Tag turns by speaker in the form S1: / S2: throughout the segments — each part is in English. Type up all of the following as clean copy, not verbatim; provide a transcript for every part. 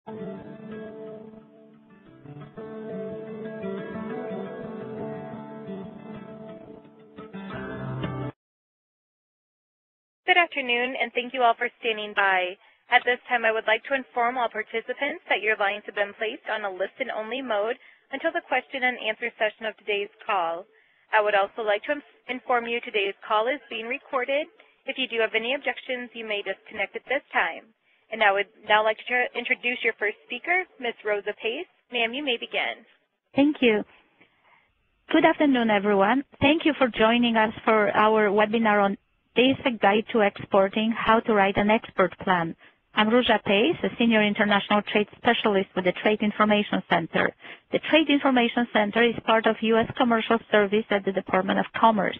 S1: Good afternoon, and thank you all for standing by. At this time, I would like to inform all participants that your lines have been placed on a listen-only mode until the question and answer session of today's call. I would also like to inform you today's call is being recorded. If you do have any objections, you may disconnect at this time. And I would now like to introduce your first speaker, Ms. Rosa Pace. Ma'am, you may begin.
S2: Thank you. Good afternoon, everyone. Thank you for joining us for our webinar on Basic Guide to Exporting, How to Write an Export Plan. I'm Rózsa Pace, a Senior International Trade Specialist with the Trade Information Center. The Trade Information Center is part of U.S. Commercial Service at the Department of Commerce.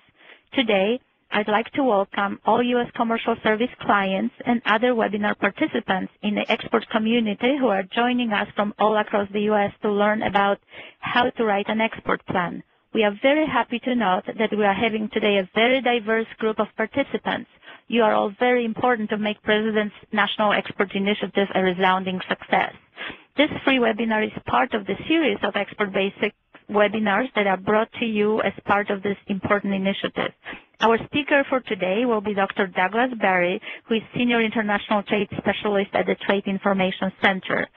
S2: Today, I'd like to welcome all U.S. Commercial Service clients and other webinar participants in the export community who are joining us from all across the U.S. to learn about how to write an export plan. We are very happy to note that we are having today a very diverse group of participants. You are all very important to make President's National Export Initiative a resounding success. This free webinar is part of the series of Export Basics webinars that are brought to you as part of this important initiative. Our speaker for today will be Dr. Douglas Berry, who is Senior International Trade Specialist at the Trade Information Center.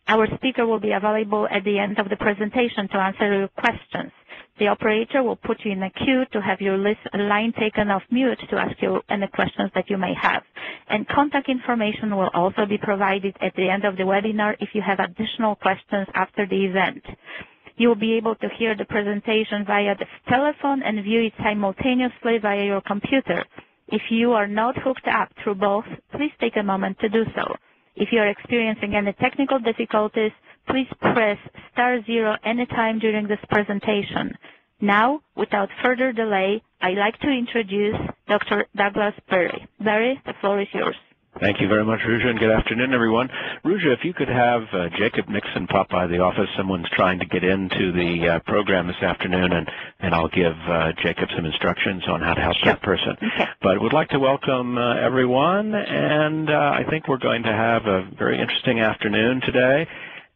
S2: Our speaker will be available at the end of the presentation to answer your questions. The operator will put you in a queue to have your line taken off mute to ask you any questions that you may have. And contact information will also be provided at the end of the webinar if you have additional questions after the event. You will be able to hear the presentation via the telephone and view it simultaneously via your computer. If you are not hooked up through both, please take a moment to do so. If you are experiencing any technical difficulties, please press *0 anytime during this presentation. Now, without further delay, I'd like to introduce Dr. Douglas Berry. Berry, the floor is yours.
S3: Thank you very much, Rózsa, and good afternoon, everyone. Rózsa, if you could have Jacob Nixon pop by the office. Someone's trying to get into the program this afternoon, and I'll give Jacob some instructions on how to help that person.
S2: Okay.
S3: But would like to welcome everyone, and I think we're going to have a very interesting afternoon today.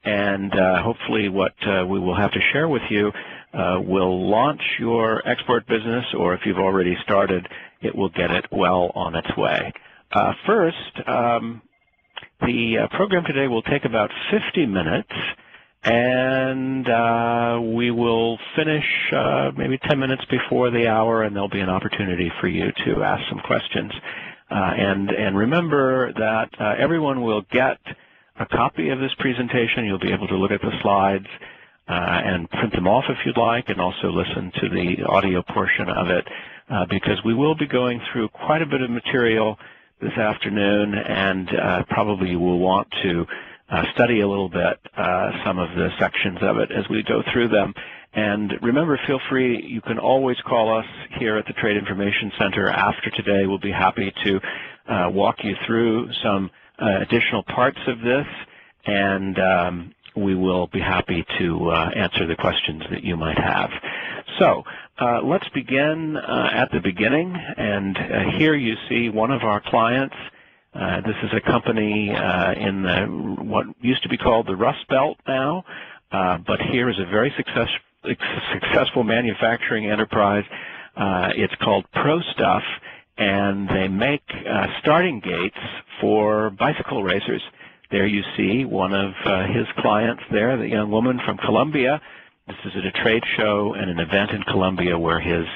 S3: And hopefully what we will have to share with you will launch your export business, or if you've already started, it will get it well on its way. First, the program today will take about 50 minutes, and we will finish maybe 10 minutes before the hour, and there'll be an opportunity for you to ask some questions. And remember that everyone will get a copy of this presentation. You'll be able to look at the slides and print them off if you'd like, and also listen to the audio portion of it, because we will be going through quite a bit of material this afternoon, and probably you will want to study a little bit some of the sections of it as we go through them. And remember, feel free, you can always call us here at the Trade Information Center after today. We'll be happy to walk you through some additional parts of this, and we will be happy to answer the questions that you might have. So let's begin at the beginning, and here you see one of our clients. This is a company in what used to be called the Rust Belt now, but here is a very successful manufacturing enterprise. It's called ProStuff, and they make starting gates for bicycle racers. There you see one of his clients there, the young woman from Colombia. This is at a trade show and an event in Colombia where his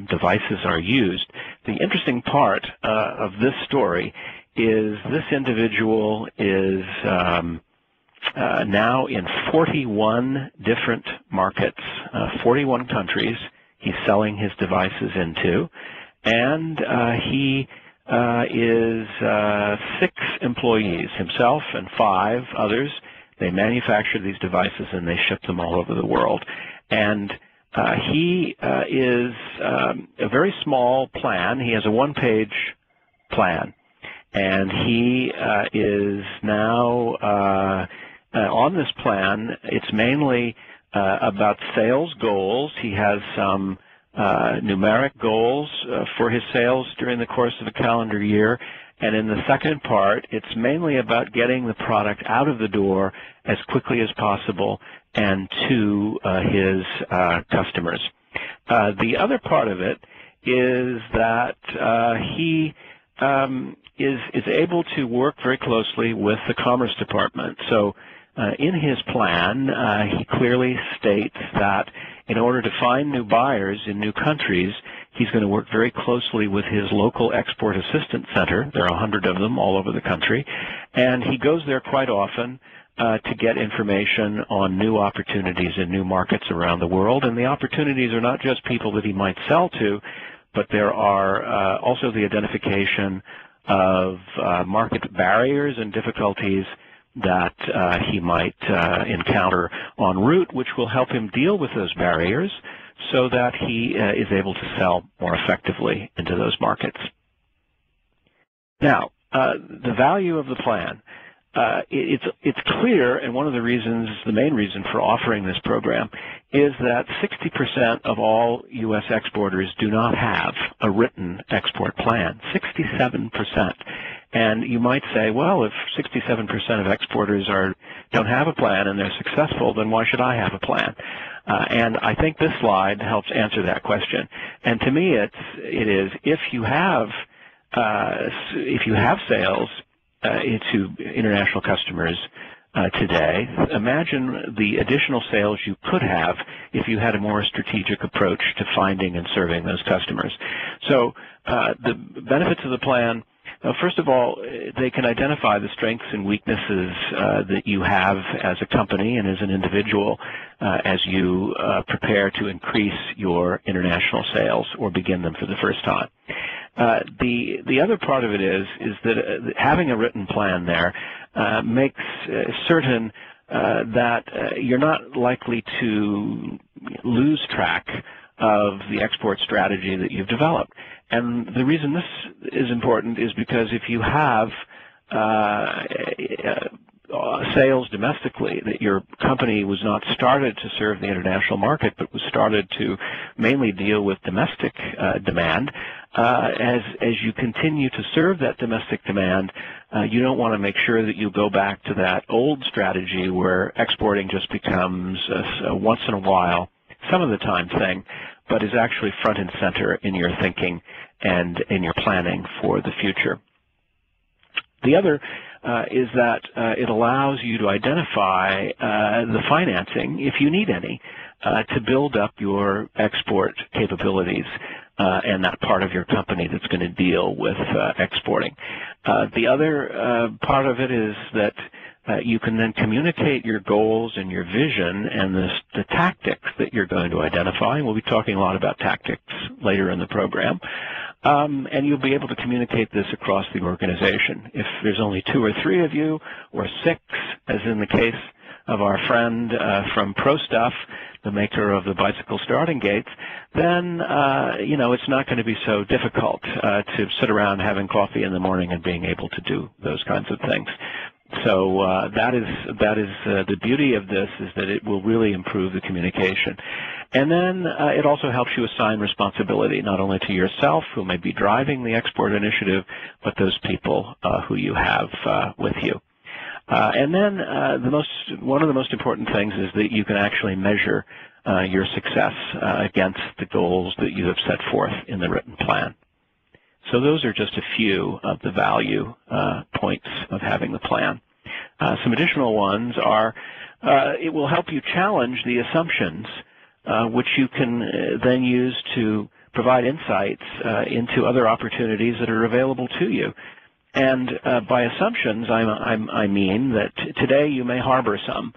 S3: devices are used. The interesting part of this story is this individual is now in 41 different markets, 41 countries he's selling his devices into, and he is 6 employees, himself and 5 others. They manufacture these devices and they ship them all over the world. And he is a very small plan. He has a one-page plan. And he is now on this plan. It's mainly about sales goals. He has some numeric goals for his sales during the course of a calendar year, And in the second part, it's mainly about getting the product out of the door as quickly as possible and to his customers. The other part of it is that he is able to work very closely with the Commerce Department. So in his plan, he clearly states that in order to find new buyers in new countries, he's going to work very closely with his local Export Assistance Center. There are 100 of them all over the country. And he goes there quite often to get information on new opportunities in new markets around the world. And the opportunities are not just people that he might sell to, but there are also the identification of market barriers and difficulties that he might encounter en route, which will help him deal with those barriers so that he is able to sell more effectively into those markets. Now, the value of the plan. It's clear, and one of the reasons, the main reason for offering this program, is that 60% of all U.S. exporters do not have a written export plan, 67%. And you might say, well, if 67% of exporters don't have a plan and they're successful, then why should I have a plan? And I think this slide helps answer that question. And to me, it is if you have sales to international customers today, imagine the additional sales you could have if you had a more strategic approach to finding and serving those customers. So the benefits of the plan, first of all, they can identify the strengths and weaknesses that you have as a company and as an individual as you prepare to increase your international sales or begin them for the first time. The other part of it is that having a written plan there makes certain that you're not likely to lose track of the export strategy that you've developed. And the reason this is important is because if you have sales domestically, that your company was not started to serve the international market, but was started to mainly deal with domestic demand, as you continue to serve that domestic demand, you don't want to make sure that you go back to that old strategy where exporting just becomes a once in a while, some of the time thing, but is actually front and center in your thinking and in your planning for the future. The other is that it allows you to identify the financing, if you need any, to build up your export capabilities and that part of your company that's going to deal with exporting. The other part of it is that you can then communicate your goals and your vision and the tactics that you're going to identify. We'll be talking a lot about tactics later in the program. And you'll be able to communicate this across the organization. If there's only 2 or 3 of you, or 6, as in the case of our friend from ProStuff, the maker of the bicycle starting gates, then it's not going to be so difficult to sit around having coffee in the morning and being able to do those kinds of things. So that is the beauty of this, is that it will really improve the communication. And then it also helps you assign responsibility, not only to yourself, who may be driving the export initiative, but those people who you have with you. And then one of the most important things is that you can actually measure your success against the goals that you have set forth in the written plan. So those are just a few of the value points of having the plan. Some additional ones are it will help you challenge the assumptions which you can then use to provide insights into other opportunities that are available to you. And by assumptions, I mean that today you may harbor some.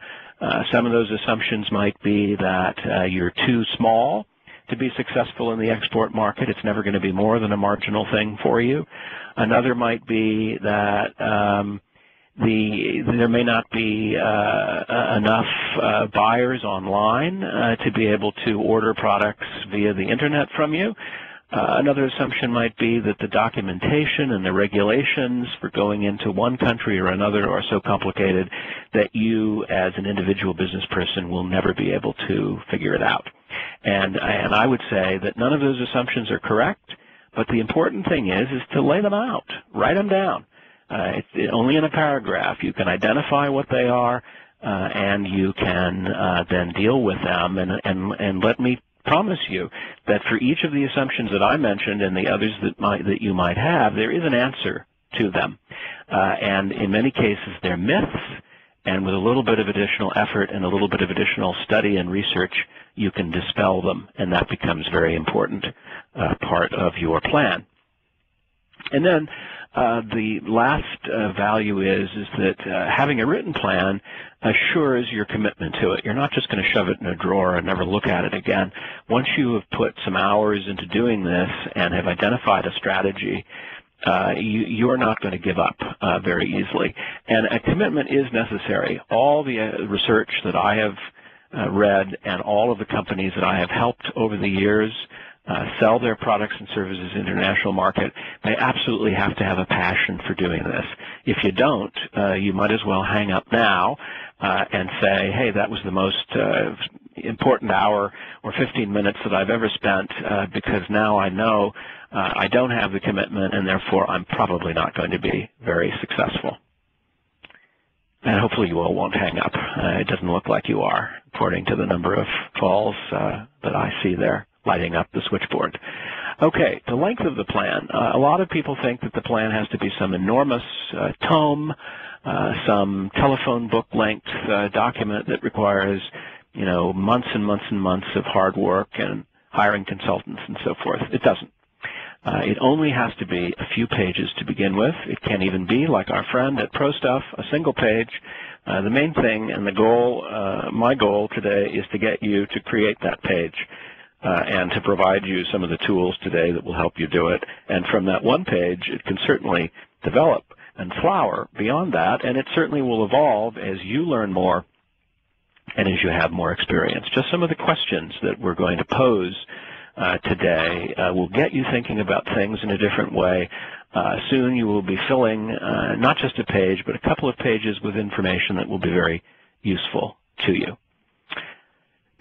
S3: Some of those assumptions might be that you're too small to be successful in the export market. It's never going to be more than a marginal thing for you. Another might be that there may not be enough buyers online to be able to order products via the internet from you. Another assumption might be that the documentation and the regulations for going into one country or another are so complicated that you, as an individual business person, will never be able to figure it out. And I would say that none of those assumptions are correct, But the important thing is to lay them out, write them down. It's only in a paragraph. You can identify what they are, and you can then deal with them. And let me promise you that for each of the assumptions that I mentioned and the others that you might have, there is an answer to them. And in many cases, they're myths. And with a little bit of additional effort and a little bit of additional study and research, you can dispel them, and that becomes a very important part of your plan. And then the last value is that having a written plan assures your commitment to it. You're not just going to shove it in a drawer and never look at it again. Once you have put some hours into doing this and have identified a strategy, you're not going to give up very easily. And a commitment is necessary. All the research that I have read and all of the companies that I have helped over the years sell their products and services in the international market, they absolutely have to have a passion for doing this. If you don't, you might as well hang up now and say, hey, that was the most important hour or 15 minutes that I've ever spent because now I know I don't have the commitment, and therefore I'm probably not going to be very successful. And hopefully you all won't hang up. It doesn't look like you are, according to the number of calls that I see there lighting up the switchboard. Okay, the length of the plan. A lot of people think that the plan has to be some enormous tome, some telephone book length document that requires, you know, months and months and months of hard work and hiring consultants and so forth. It doesn't. It only has to be a few pages to begin with. It can even be, like our friend at ProStuff, a single page. The main thing and the goal, my goal today, is to get you to create that page and to provide you some of the tools today that will help you do it. And from that one page, it can certainly develop and flower beyond that, and it certainly will evolve as you learn more and as you have more experience. Just some of the questions that we're going to pose today will get you thinking about things in a different way. Soon you will be filling not just a page, but a couple of pages with information that will be very useful to you.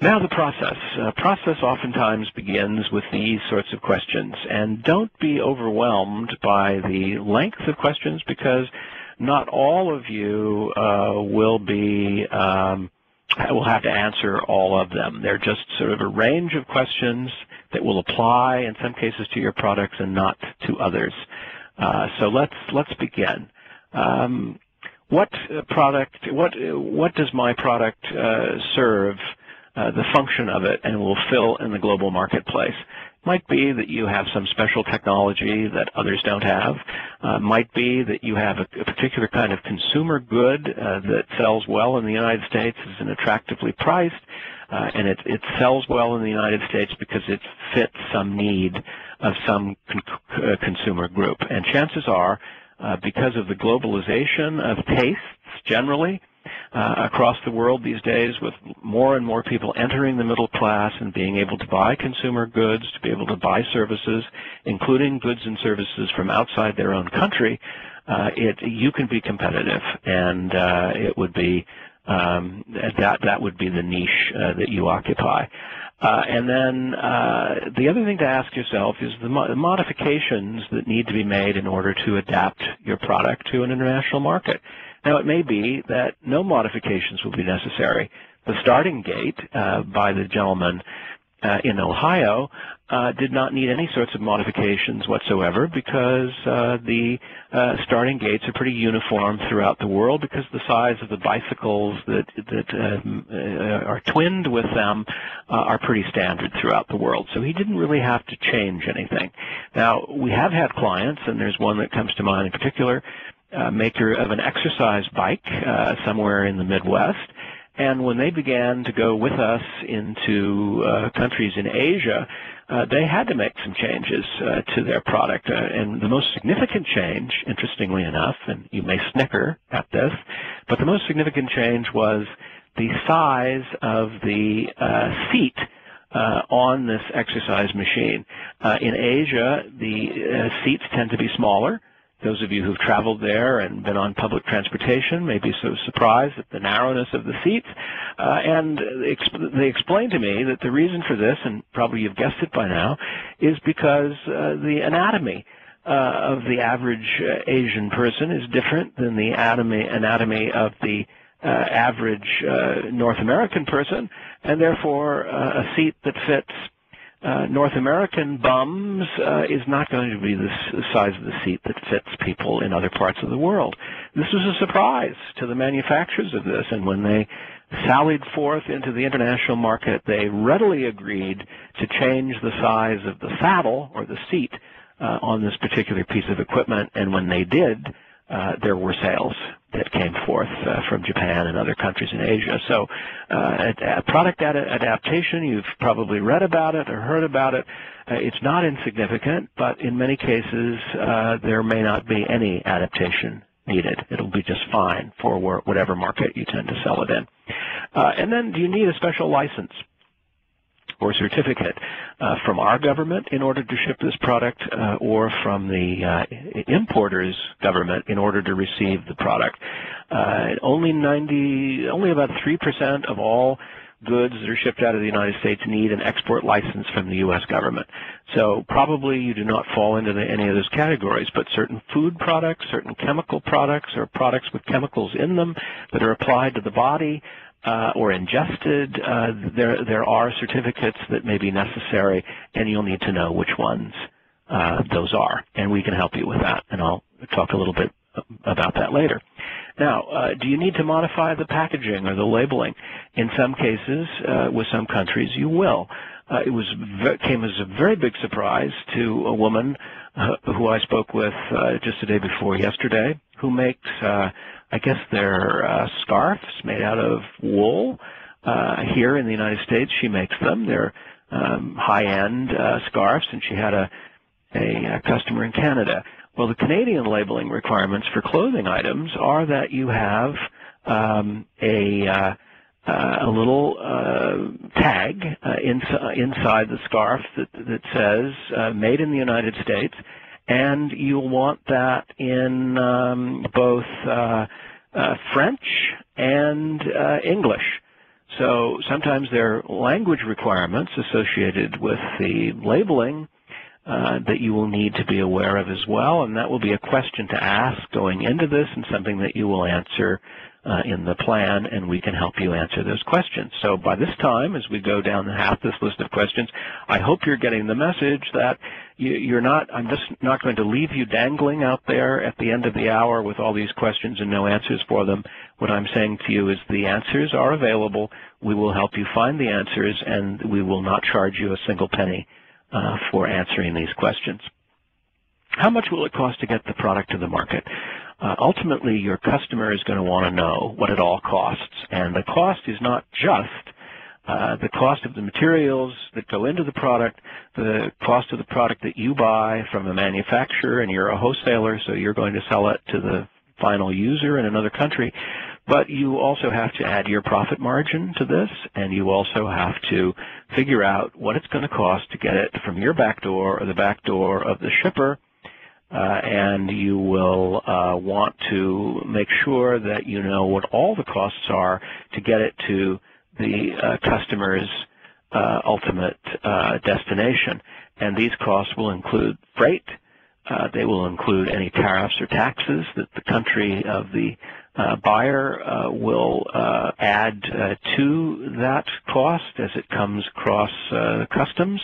S3: Now the process. Process oftentimes begins with these sorts of questions, and don't be overwhelmed by the length of questions because not all of you will have to answer all of them. They're just sort of a range of questions that will apply in some cases to your products and not to others. So let's begin. What does my product serve? The function of it, and will fill in the global marketplace. Might be that you have some special technology that others don't have. Might be that you have a particular kind of consumer good that sells well in the United States, is an attractively priced, and it sells well in the United States because it fits some need of some consumer group. And chances are, because of the globalization of tastes generally, across the world these days, with more and more people entering the middle class and being able to buy consumer goods, to be able to buy services, including goods and services from outside their own country, you can be competitive, and it would be that would be the niche that you occupy. And then the other thing to ask yourself is the modifications that need to be made in order to adapt your product to an international market. Now, it may be that no modifications will be necessary. The starting gate by the gentleman in Ohio did not need any sorts of modifications whatsoever because the starting gates are pretty uniform throughout the world because the size of the bicycles that are twinned with them are pretty standard throughout the world. So he didn't really have to change anything. Now, we have had clients, and there's one that comes to mind in particular, maker of an exercise bike somewhere in the Midwest. And when they began to go with us into countries in Asia, they had to make some changes to their product. And the most significant change, interestingly enough, and you may snicker at this, but the most significant change was the size of the seat on this exercise machine. In Asia, the seats tend to be smaller. Those of you who've traveled there and been on public transportation may be so surprised at the narrowness of the seats. And they explained to me that the reason for this, and probably you've guessed it by now, is because the anatomy of the average Asian person is different than the anatomy of the average North American person, and therefore a seat that fits North American bums is not going to be the size of the seat that fits people in other parts of the world. This was a surprise to the manufacturers of this, and when they sallied forth into the international market, they readily agreed to change the size of the saddle or the seat on this particular piece of equipment, and when they did, there were sales that came forth from Japan and other countries in Asia. So product adaptation, you've probably read about it or heard about it. It's not insignificant, but in many cases there may not be any adaptation needed. It'll be just fine for whatever market you tend to sell it in. And then do you need a special license or certificate from our government in order to ship this product or from the importer's government in order to receive the product? Only about 3% of all goods that are shipped out of the United States need an export license from the U.S. government. So probably you do not fall into any of those categories, but certain food products, certain chemical products, or products with chemicals in them that are applied to the body or ingested, there are certificates that may be necessary, and you'll need to know which ones those are, and we can help you with that, and I'll talk a little bit about that later. Now, do you need to modify the packaging or the labeling? In some cases, with some countries, you will. It came as a very big surprise to a woman who I spoke with just the day before yesterday, who makes, I guess they're scarves made out of wool. Here in the United States, she makes them. They're high-end scarves, and she had a customer in Canada. Well, the Canadian labeling requirements for clothing items are that you have a little tag inside the scarf that says made in the United States, and you'll want that in both French and English. So sometimes there are language requirements associated with the labeling that you will need to be aware of as well, and that will be a question to ask going into this and something that you will answer in the plan, and we can help you answer those questions. So by this time, as we go down this list of questions, I hope you're getting the message that I'm just not going to leave you dangling out there at the end of the hour with all these questions and no answers for them. What I'm saying to you is the answers are available. We will help you find the answers, and we will not charge you a single penny for answering these questions. How much will it cost to get the product to the market? Ultimately, your customer is going to want to know what it all costs, and the cost is not just the cost of the materials that go into the product, the cost of the product that you buy from a manufacturer, and you're a wholesaler, so you're going to sell it to the final user in another country, but you also have to add your profit margin to this, and you also have to figure out what it's going to cost to get it from your back door or the back door of the shipper, and you will want to make sure that you know what all the costs are to get it to the customer's ultimate destination. And these costs will include freight. They will include any tariffs or taxes that the country of the buyer will add to that cost as it comes across customs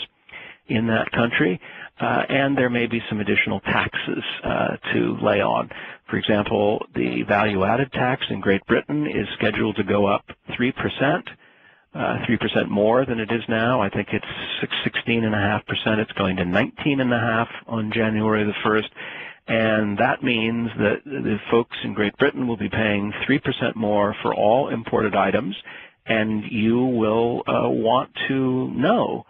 S3: in that country, and there may be some additional taxes to lay on. For example, the value-added tax in Great Britain is scheduled to go up 3%, 3% more than it is now. I think it's 16.5%. It's going to 19.5% on January the 1st. And that means that the folks in Great Britain will be paying 3% more for all imported items, and you will want to know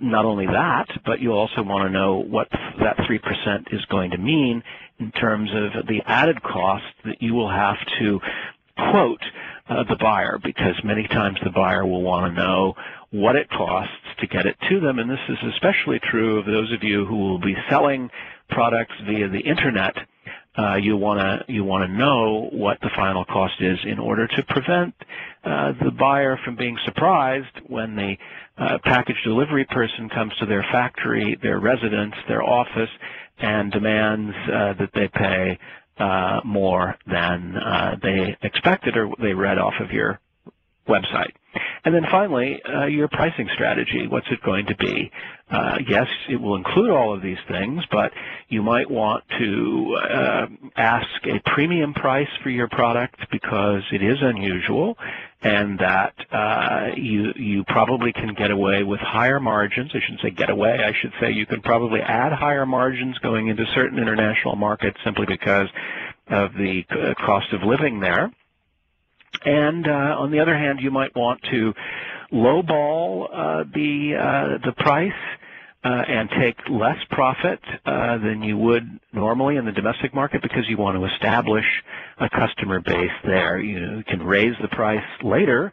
S3: not only that, but you also want to know what that 3% is going to mean in terms of the added cost that you will have to quote the buyer, because many times the buyer will want to know what it costs to get it to them, and this is especially true of those of you who will be selling products via the internet, you want to know what the final cost is in order to prevent the buyer from being surprised when the package delivery person comes to their factory, their residence, their office, and demands that they pay more than they expected or they read off of your website. And then finally, your pricing strategy. What's it going to be? Yes, it will include all of these things, but you might want to ask a premium price for your product because it is unusual, and that you probably can get away with higher margins. I shouldn't say get away. I should say you can probably add higher margins going into certain international markets simply because of the cost of living there. And on the other hand, you might want to lowball the price and take less profit than you would normally in the domestic market because you want to establish a customer base there. You can raise the price later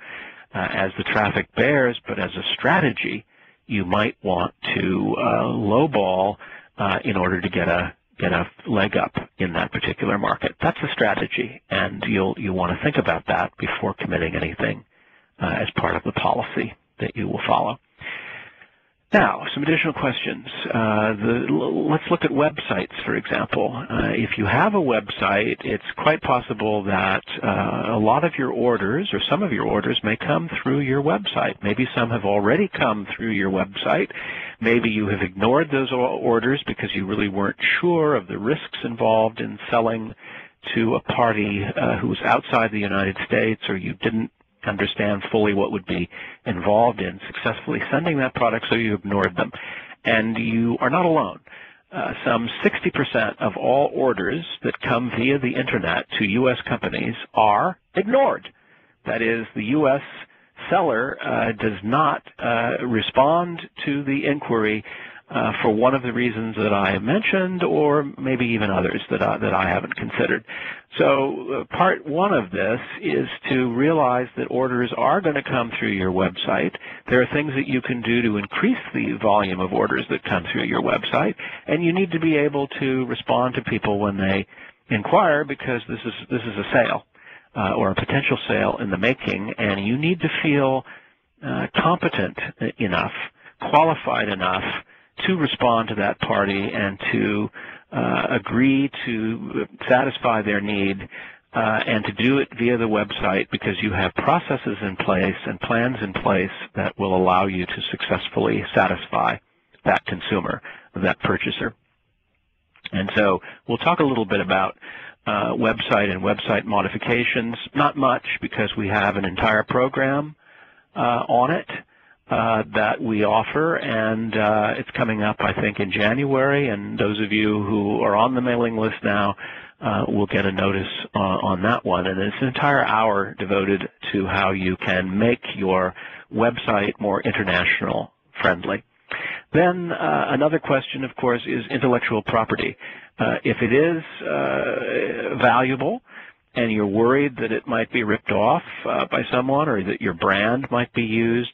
S3: as the traffic bears, but as a strategy, you might want to lowball in order to get a leg up in that particular market. That's a strategy, and you'll want to think about that before committing anything as part of the policy that you will follow. Now, some additional questions. Let's look at websites, for example. If you have a website, it's quite possible that a lot of your orders, or some of your orders, may come through your website. Maybe some have already come through your website. Maybe you have ignored those orders because you really weren't sure of the risks involved in selling to a party who's outside the United States, or you didn't understand fully what would be involved in successfully sending that product, so you ignored them. And you are not alone. Some 60% of all orders that come via the internet to U.S. companies are ignored. That is, the U.S. seller does not respond to the inquiry for one of the reasons that I mentioned, or maybe even others that I haven't considered. So part one of this is to realize that orders are going to come through your website. There are things that you can do to increase the volume of orders that come through your website, and you need to be able to respond to people when they inquire, because this is a sale or a potential sale in the making, and you need to feel competent enough, qualified enough to respond to that party and to agree to satisfy their need and to do it via the website, because you have processes in place and plans in place that will allow you to successfully satisfy that consumer, that purchaser. And so we'll talk a little bit about website and website modifications. Not much, because we have an entire program on it that we offer, and it's coming up, I think, in January, and those of you who are on the mailing list now will get a notice on that one. And it's an entire hour devoted to how you can make your website more international friendly. Then another question, of course, is intellectual property. If it is valuable, and you're worried that it might be ripped off by someone, or that your brand might be used,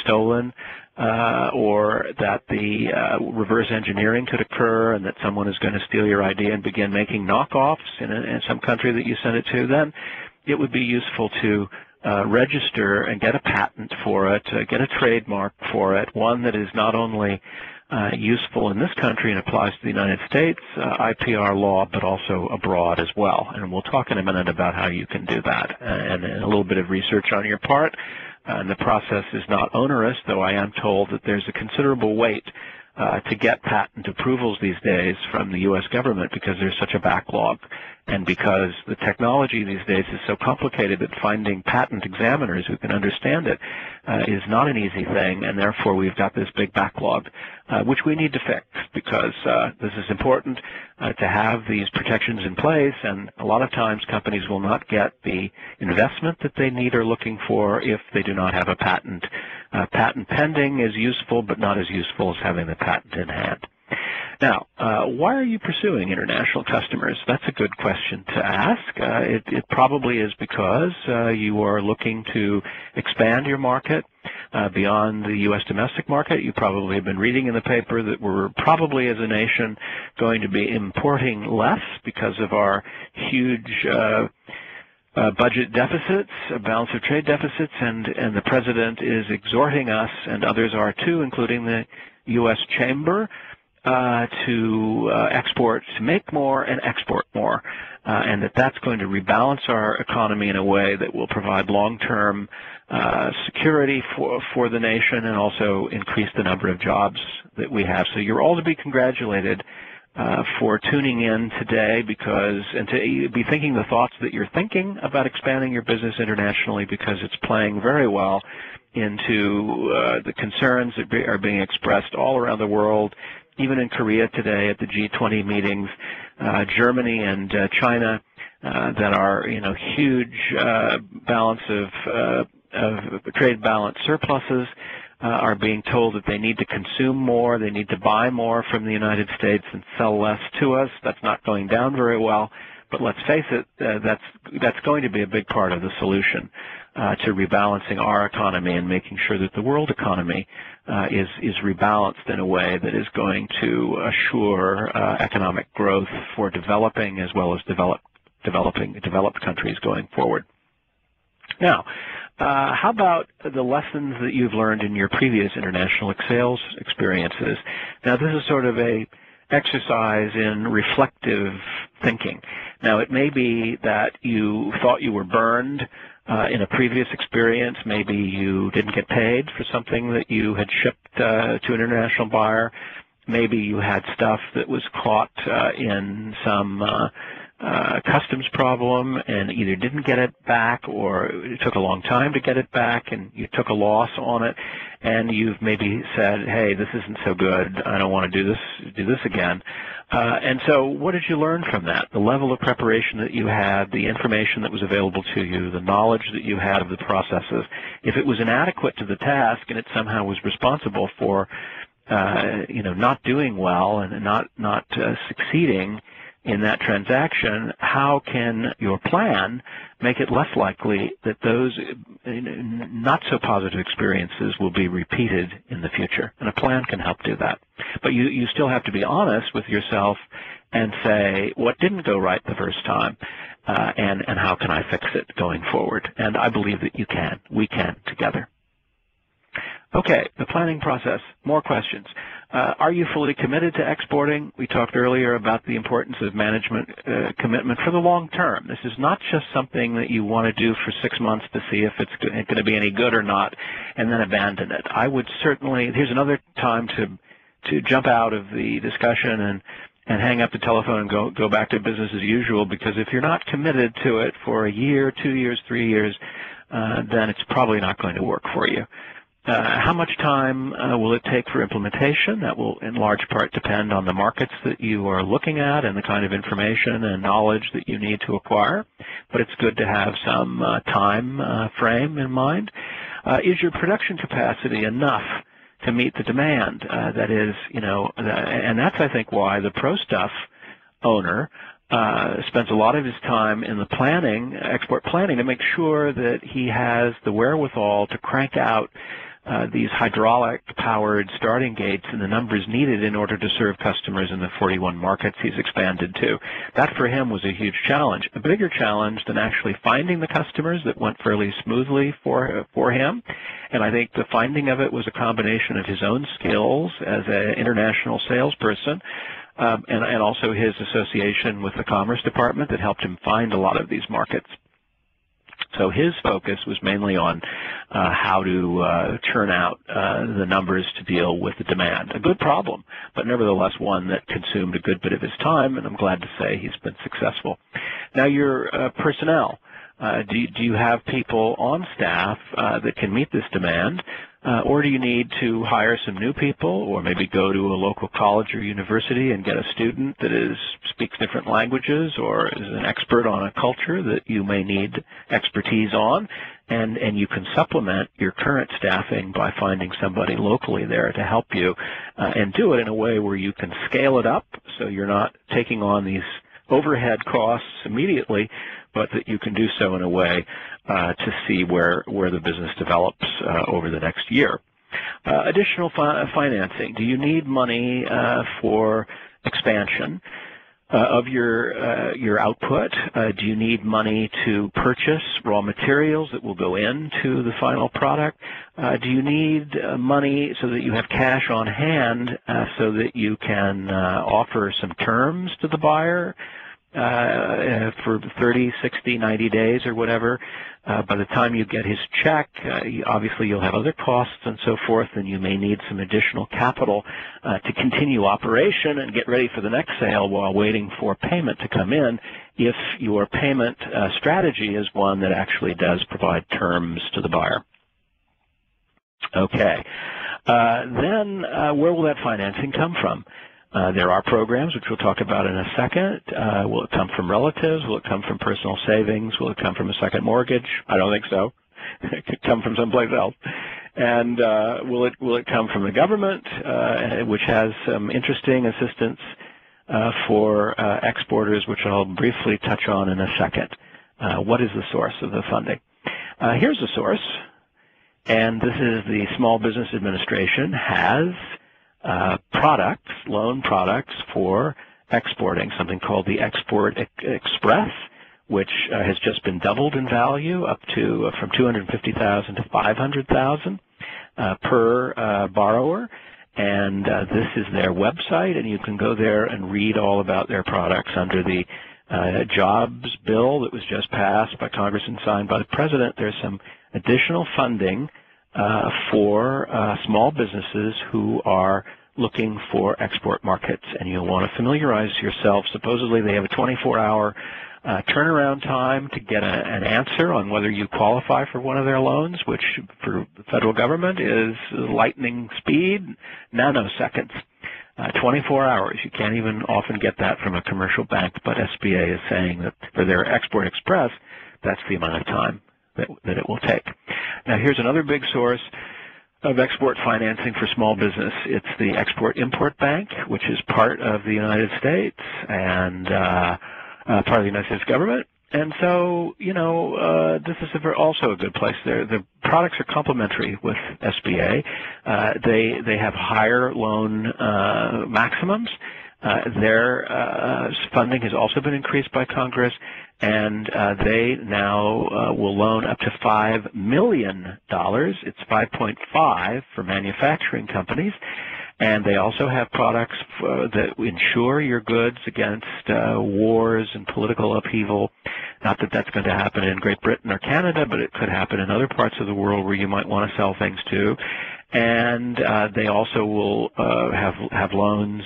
S3: stolen, or that the reverse engineering could occur and that someone is going to steal your idea and begin making knockoffs in some country that you send it to, then it would be useful to register and get a patent for it, get a trademark for it, one that is not only useful in this country and applies to the United States IPR law, but also abroad as well. And we'll talk in a minute about how you can do that, and a little bit of research on your part. And the process is not onerous, though I am told that there's a considerable wait to get patent approvals these days from the U.S. government, because there's such a backlog, and because the technology these days is so complicated that finding patent examiners who can understand it is not an easy thing, and therefore we've got this big backlog, which we need to fix, because this is important to have these protections in place, and a lot of times companies will not get the investment that they need or looking for if they do not have a patent. Patent pending is useful, but not as useful as having the patent in hand. Now, why are you pursuing international customers? That's a good question to ask. It probably is because you are looking to expand your market. beyond the U.S. domestic market. You probably have been reading in the paper that we're probably as a nation going to be importing less because of our huge budget deficits, balance of trade deficits, and the President is exhorting us, and others are too, including the U.S. Chamber, to export, to make more and export more, and that's going to rebalance our economy in a way that will provide long-term security for the nation and also increase the number of jobs that we have. So you're all to be congratulated for tuning in today and to be thinking the thoughts that you're thinking about expanding your business internationally, because it's playing very well into the concerns that are being expressed all around the world, even in Korea today at the G20 meetings, Germany and China, that are huge balance of trade balance surpluses. Are being told that they need to consume more, they need to buy more from the United States and sell less to us. That's not going down very well, but let's face it, that's going to be a big part of the solution to rebalancing our economy and making sure that the world economy is rebalanced in a way that is going to assure economic growth for developing as well as developed countries going forward. Now, how about the lessons that you've learned in your previous international sales experiences? Now, this is sort of a exercise in reflective thinking. Now, it may be that you thought you were burned in a previous experience. Maybe you didn't get paid for something that you had shipped to an international buyer. Maybe you had stuff that was caught in some customs problem and either didn't get it back, or it took a long time to get it back and you took a loss on it, and you've maybe said, hey, this isn't so good, I don't want to do this again. And so what did you learn from that? The level of preparation that you had, the information that was available to you, the knowledge that you had of the processes. If it was inadequate to the task and it somehow was responsible for not doing well and not succeeding in that transaction, how can your plan make it less likely that those not so positive experiences will be repeated in the future? And a plan can help do that. But you still have to be honest with yourself and say, what didn't go right the first time, and how can I fix it going forward? And I believe that you can. We can together. Okay, the planning process. More questions. Are you fully committed to exporting? We talked earlier about the importance of management commitment for the long term. This is not just something that you want to do for 6 months to see if it's going to be any good or not and then abandon it. I would certainly, here's another time to jump out of the discussion and hang up the telephone and go back to business as usual, because if you're not committed to it for a year, 2 years, 3 years, then it's probably not going to work for you. How much time will it take for implementation? That will in large part depend on the markets that you are looking at and the kind of information and knowledge that you need to acquire, but it's good to have some time frame in mind. Is your production capacity enough to meet the demand? That is, and that's, I think, why the ProStuff owner spends a lot of his time in the planning, export planning, to make sure that he has the wherewithal to crank out these hydraulic-powered starting gates and the numbers needed in order to serve customers in the 41 markets he's expanded to. That, for him, was a huge challenge, a bigger challenge than actually finding the customers that went fairly smoothly for him. And I think the finding of it was a combination of his own skills as an international salesperson, and also his association with the Commerce Department that helped him find a lot of these markets. So his focus was mainly on how to churn out the numbers to deal with the demand. A good problem, but nevertheless one that consumed a good bit of his time, and I'm glad to say he's been successful. Now, your personnel. Do you have people on staff that can meet this demand, or do you need to hire some new people, or maybe go to a local college or university and get a student that speaks different languages or is an expert on a culture that you may need expertise on, and you can supplement your current staffing by finding somebody locally there to help you, and do it in a way where you can scale it up so you're not taking on these overhead costs immediately, but that you can do so in a way to see where the business develops over the next year. Additional financing. Do you need money for expansion of your output? Do you need money to purchase raw materials that will go into the final product? Do you need money so that you have cash on hand so that you can offer some terms to the buyer for 30, 60, 90 days or whatever? By the time you get his check, obviously you'll have other costs and so forth, and you may need some additional capital to continue operation and get ready for the next sale while waiting for payment to come in, if your payment strategy is one that actually does provide terms to the buyer. Okay. Then where will that financing come from? There are programs, which we'll talk about in a second. Will it come from relatives? Will it come from personal savings? Will it come from a second mortgage? I don't think so. It could come from someplace else. And will it come from the government, which has some interesting assistance for exporters, which I'll briefly touch on in a second. What is the source of the funding? Here's the source, and this is the Small Business Administration has products, loan products for exporting, something called the Export Express, which has just been doubled in value up to from $250,000 to $500,000 per borrower. And this is their website, and you can go there and read all about their products under the jobs bill that was just passed by Congress and signed by the President. There's some additional funding for small businesses who are looking for export markets, and you'll want to familiarize yourself. Supposedly they have a 24-hour turnaround time to get an answer on whether you qualify for one of their loans, which for the federal government is lightning speed, nanoseconds. 24 hours. You can't even often get that from a commercial bank, but SBA is saying that for their Export Express, that's the amount of time that it will take. Now, here's another big source of export financing for small business. It's the Export-Import Bank, which is part of the United States and part of the United States government. And so, you know, this is also a good place. The products are complementary with SBA. They have higher loan maximums. Their funding has also been increased by Congress, and they now will loan up to $5 million. It's 5.5 for manufacturing companies. And they also have products that insure your goods against wars and political upheaval. Not that that's going to happen in Great Britain or Canada, but it could happen in other parts of the world where you might want to sell things to. And they also will have loans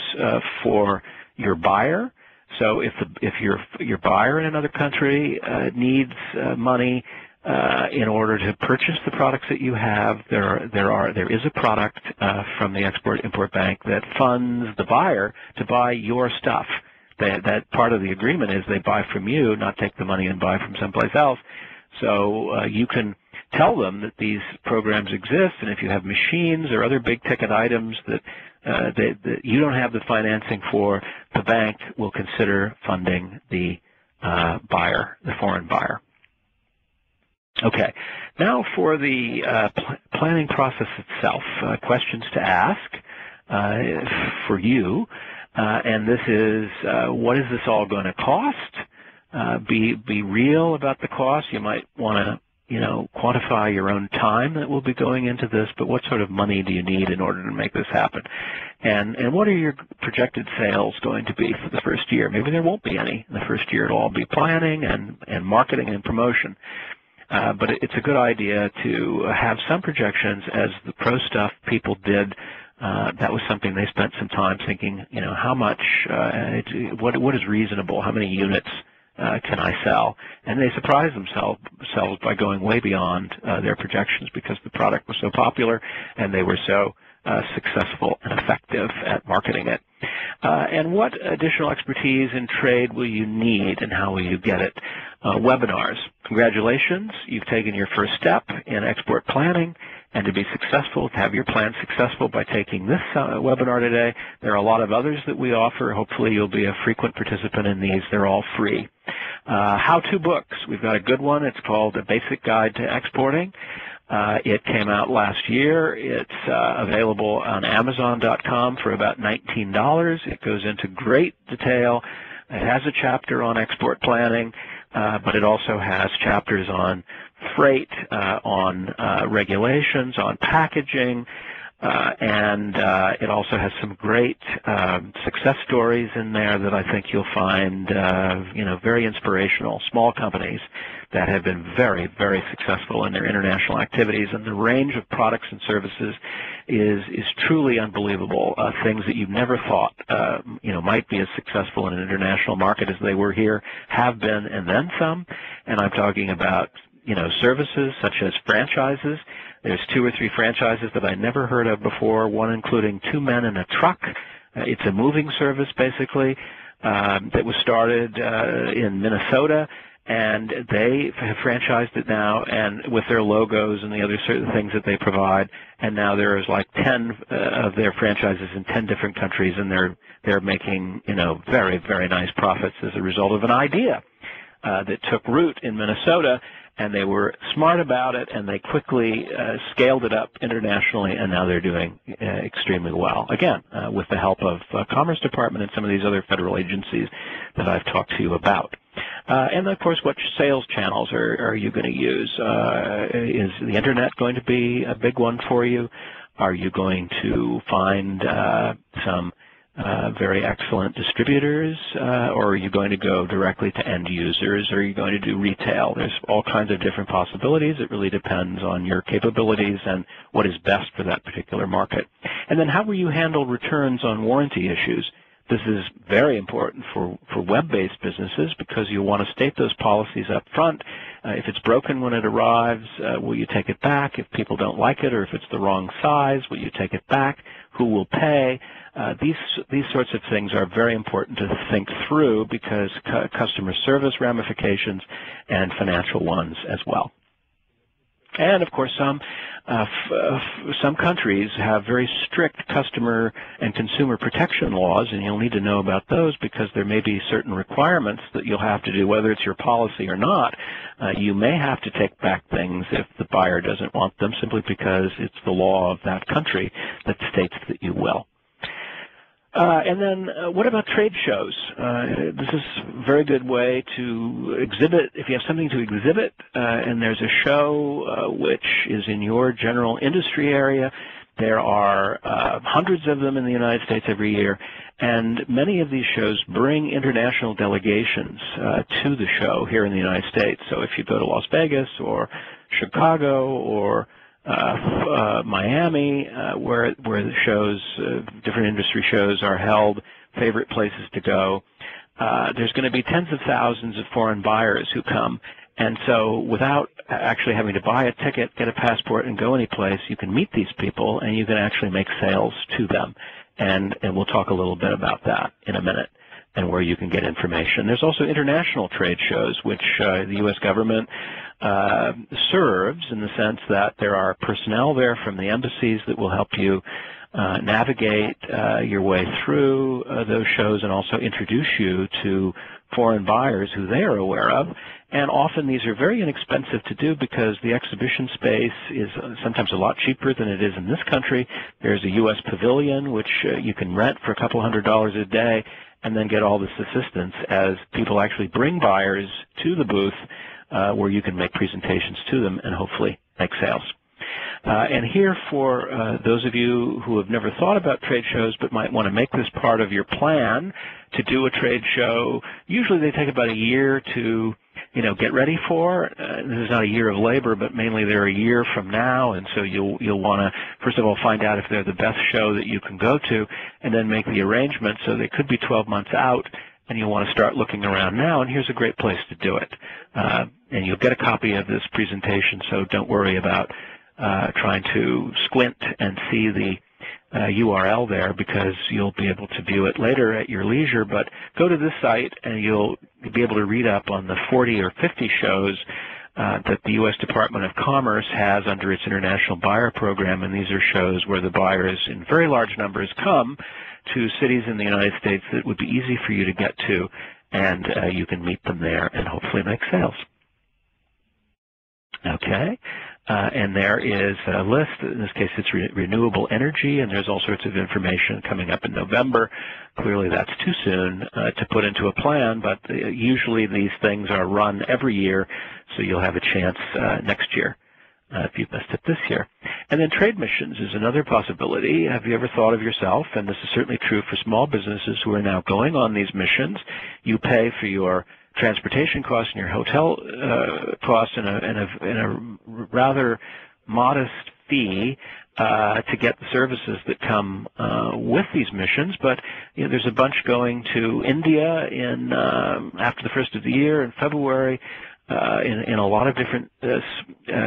S3: for your buyer. So if your buyer in another country needs money in order to purchase the products that you have, there is a product from the Export-Import Bank that funds the buyer to buy your stuff. That part of the agreement is they buy from you, not take the money and buy from someplace else. So you can tell them that these programs exist, and if you have machines or other big-ticket items that you don't have the financing for, the bank will consider funding the buyer, the foreign buyer. Okay, now for the planning process itself, questions to ask for you, and this is, what is this all going to cost? Be real about the cost. You might want to, you know, quantify your own time that will be going into this, but what sort of money do you need in order to make this happen? And what are your projected sales going to be for the first year? Maybe there won't be any in the first year. It'll all be planning and marketing and promotion. But it's a good idea to have some projections, as the Pro Stuff people did. That was something they spent some time thinking, you know, how much, what is reasonable, how many units can I sell? And they surprised themselves by going way beyond their projections because the product was so popular and they were so successful and effective at marketing it. And what additional expertise in trade will you need, and how will you get it? Webinars. Congratulations, you've taken your first step in export planning, and to be successful, to have your plan successful by taking this webinar today. There are a lot of others that we offer. Hopefully you'll be a frequent participant in these. They're all free. How-to books. We've got a good one. It's called A Basic Guide to Exporting. It came out last year. It's available on Amazon.com for about $19. It goes into great detail. It has a chapter on export planning, but it also has chapters on freight, on regulations, on packaging, and it also has some great success stories in there that I think you'll find, very inspirational. Small companies that have been very, very successful in their international activities, and the range of products and services is truly unbelievable. Things that you've never thought, might be as successful in an international market as they were here have been, and then some. And I'm talking about, services such as franchises. There's 2 or 3 franchises that I never heard of before, one including 2 Men in a Truck. It's a moving service, basically, that was started in Minnesota, and they have franchised it now, and with their logos and the other certain things that they provide, and now there is like 10 of their franchises in 10 different countries, and they're making, very, very nice profits as a result of an idea that took root in Minnesota. And they were smart about it, and they quickly scaled it up internationally, and now they're doing extremely well, again, with the help of Commerce Department and some of these other federal agencies that I've talked to you about. And, of course, what sales channels are you going to use? Is the Internet going to be a big one for you? Are you going to find some very excellent distributors, or are you going to go directly to end users, or are you going to do retail? There's all kinds of different possibilities. It really depends on your capabilities and what is best for that particular market. And then how will you handle returns on warranty issues? This is very important for web-based businesses because you want to state those policies up front. If it's broken when it arrives, will you take it back? If people don't like it, or if it's the wrong size, will you take it back? Who will pay? These sorts of things are very important to think through because customer service ramifications and financial ones as well. And, of course, some countries have very strict customer and consumer protection laws, and you'll need to know about those because there may be certain requirements that you'll have to do, whether it's your policy or not. You may have to take back things if the buyer doesn't want them, simply because it's the law of that country that states that you will. And then what about trade shows? This is a very good way to exhibit. If you have something to exhibit and there's a show which is in your general industry area, there are hundreds of them in the United States every year, and many of these shows bring international delegations to the show here in the United States. So if you go to Las Vegas or Chicago or Miami, where the shows, different industry shows are held, favorite places to go, there's going to be tens of thousands of foreign buyers who come. And so without actually having to buy a ticket, get a passport, and go anyplace, you can meet these people and you can actually make sales to them. And we'll talk a little bit about that in a minute and where you can get information. There's also international trade shows, which the U.S. government serves in the sense that there are personnel there from the embassies that will help you navigate your way through those shows and also introduce you to foreign buyers who they are aware of. And often these are very inexpensive to do because the exhibition space is sometimes a lot cheaper than it is in this country. There's a U.S. pavilion, which you can rent for a couple $100s a day and then get all this assistance as people actually bring buyers to the booth where you can make presentations to them and hopefully make sales. And here, for those of you who have never thought about trade shows but might want to make this part of your plan to do a trade show, usually they take about a year to get ready for. This is not a year of labor, but mainly they're a year from now, and so you'll want to, first of all, find out if they're the best show that you can go to, and then make the arrangements. So they could be 12 months out, and you'll want to start looking around now, and here's a great place to do it. And you'll get a copy of this presentation, so don't worry about trying to squint and see the URL there because you'll be able to view it later at your leisure. But go to this site and you'll be able to read up on the 40 or 50 shows that the U.S. Department of Commerce has under its International Buyer Program, and these are shows where the buyers in very large numbers come to cities in the United States that would be easy for you to get to, and you can meet them there and hopefully make sales. Okay, and there is a list. In this case, it's renewable energy, and there's all sorts of information coming up in November. Clearly, that's too soon to put into a plan, but usually these things are run every year, so you'll have a chance next year if you've missed it this year. And then trade missions is another possibility. Have you ever thought of yourself, and this is certainly true for small businesses who are now going on these missions, you pay for your transportation costs and your hotel costs and a rather modest fee to get the services that come with these missions. But you know, there's a bunch going to India in after the first of the year in February in a lot of different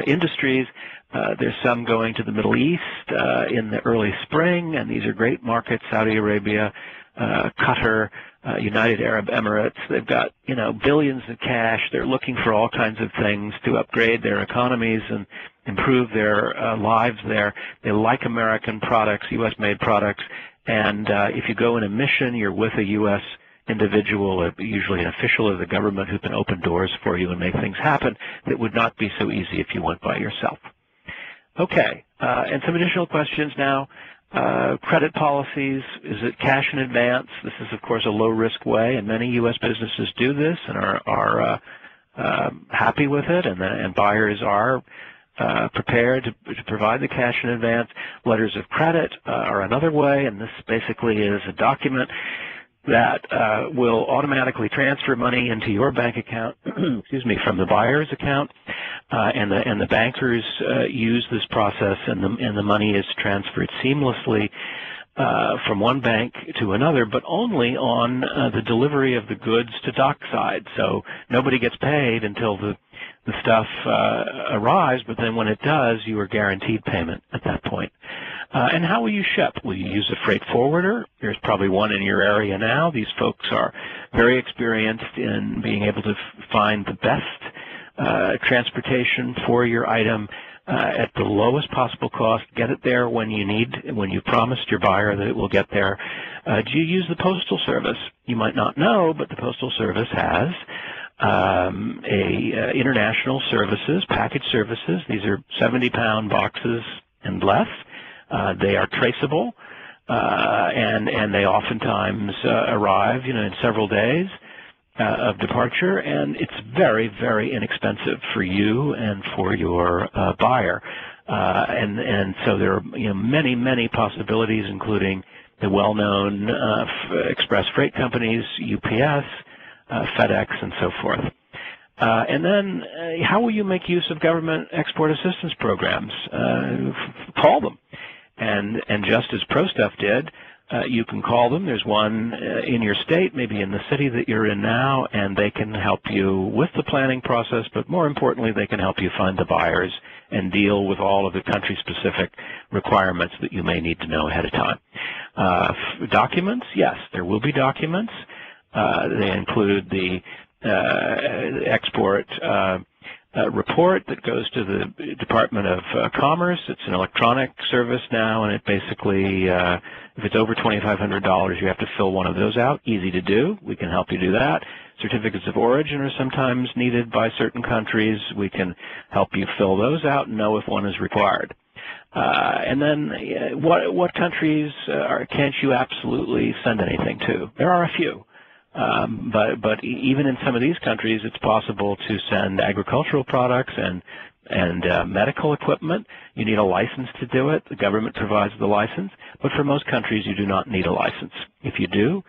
S3: industries. There's some going to the Middle East in the early spring, and these are great markets: Saudi Arabia, Qatar, United Arab Emirates. They've got, you know, billions of cash. They're looking for all kinds of things to upgrade their economies and improve their lives there. They like American products, U.S.-made products, and if you go in a mission, you're with a U.S. individual, usually an official of the government, who can open doors for you and make things happen that would not be so easy if you went by yourself. Okay, and some additional questions now. Credit policies, is it cash in advance? This is, of course, a low-risk way, and many U.S. businesses do this and are happy with it, and buyers are prepared to provide the cash in advance. Letters of credit are another way, and this basically is a document that will automatically transfer money into your bank account, excuse me, from the buyer's account, and the bankers use this process, and the money is transferred seamlessly from one bank to another, but only on the delivery of the goods to dockside. So nobody gets paid until the stuff arrives, but then when it does, you are guaranteed payment at that point. And how will you ship? Will you use a freight forwarder? There's probably one in your area now. These folks are very experienced in being able to find the best transportation for your item at the lowest possible cost, get it there when you promised your buyer that it will get there. Do you use the Postal Service? You might not know, but the Postal Service has international services, package services. These are 70-pound boxes and less. They are traceable, and they oftentimes arrive, you know, in several days of departure, and it's very, very inexpensive for you and for your buyer. And so there are, you know, many, many possibilities, including the well-known express freight companies, UPS, FedEx, and so forth. And then how will you make use of government export assistance programs? Call them. And just as ProStuff did, you can call them. There's one in your state, maybe in the city that you're in now, and they can help you with the planning process, but more importantly, they can help you find the buyers and deal with all of the country-specific requirements that you may need to know ahead of time. Documents, yes, there will be documents. They include the export report that goes to the Department of Commerce. It's an electronic service now, and it basically, if it's over $2,500, you have to fill one of those out. Easy to do. We can help you do that. Certificates of origin are sometimes needed by certain countries. We can help you fill those out and know if one is required. And then what countries can't you absolutely send anything to? There are a few. But even in some of these countries, it's possible to send agricultural products and medical equipment. You need a license to do it. The government provides the license. But for most countries, you do not need a license. If you do,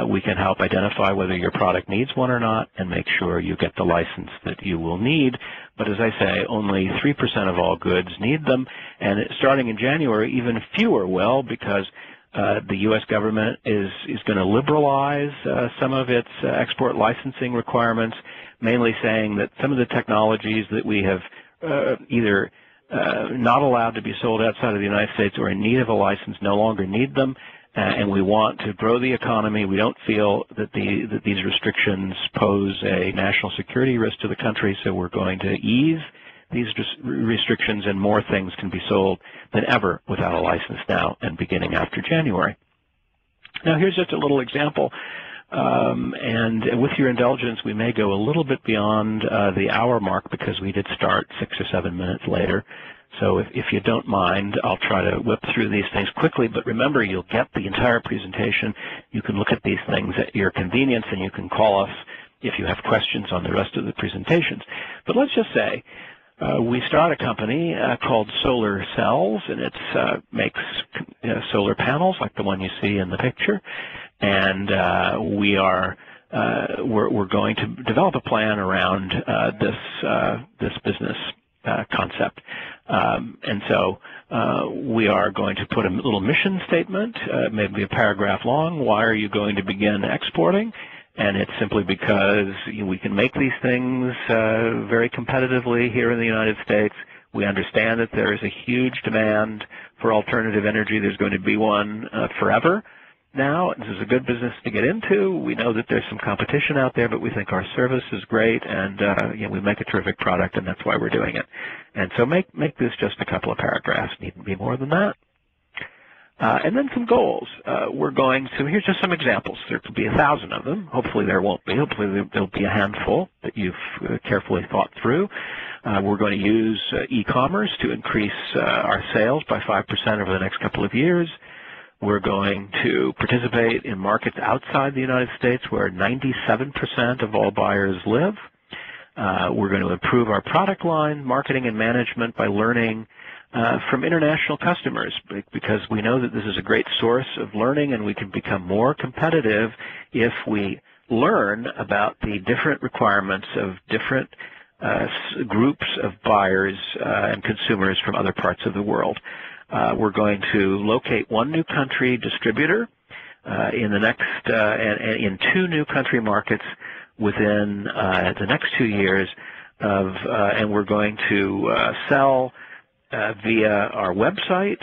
S3: we can help identify whether your product needs one or not and make sure you get the license that you will need. But as I say, only 3% of all goods need them. And starting in January, even fewer will, because the U.S. government is going to liberalize some of its export licensing requirements, mainly saying that some of the technologies that we have either not allowed to be sold outside of the United States or in need of a license no longer need them. and we want to grow the economy. We don't feel that these restrictions pose a national security risk to the country, so we're going to ease these restrictions, and more things can be sold than ever without a license now and beginning after January. Now, here's just a little example, and with your indulgence, we may go a little bit beyond the hour mark because we did start 6 or 7 minutes later. So if you don't mind, I'll try to whip through these things quickly, but remember, you'll get the entire presentation. You can look at these things at your convenience, and you can call us if you have questions on the rest of the presentations. But let's just say we start a company called Solar Cells, and it makes solar panels like the one you see in the picture. And we're going to develop a plan around this business concept. And so we are going to put a little mission statement, maybe a paragraph long. Why are you going to begin exporting? And it's simply because we can make these things very competitively here in the United States. We understand that there is a huge demand for alternative energy. There's going to be one forever now. This is a good business to get into. We know that there's some competition out there, but we think our service is great, and we make a terrific product, and that's why we're doing it. And so make this just a couple of paragraphs. Needn't be more than that. And then some goals. Here's just some examples. There could be 1,000 of them. Hopefully there won't be. Hopefully there'll be a handful that you've carefully thought through. We're going to use e-commerce to increase our sales by 5% over the next couple of years. We're going to participate in markets outside the United States where 97% of all buyers live. We're going to improve our product line, marketing, and management by learning from international customers, because we know that this is a great source of learning, and we can become more competitive if we learn about the different requirements of different groups of buyers and consumers from other parts of the world. We're going to locate one new country distributor in the next and in 2 new country markets within the next 2 years, and we're going to sell via our website.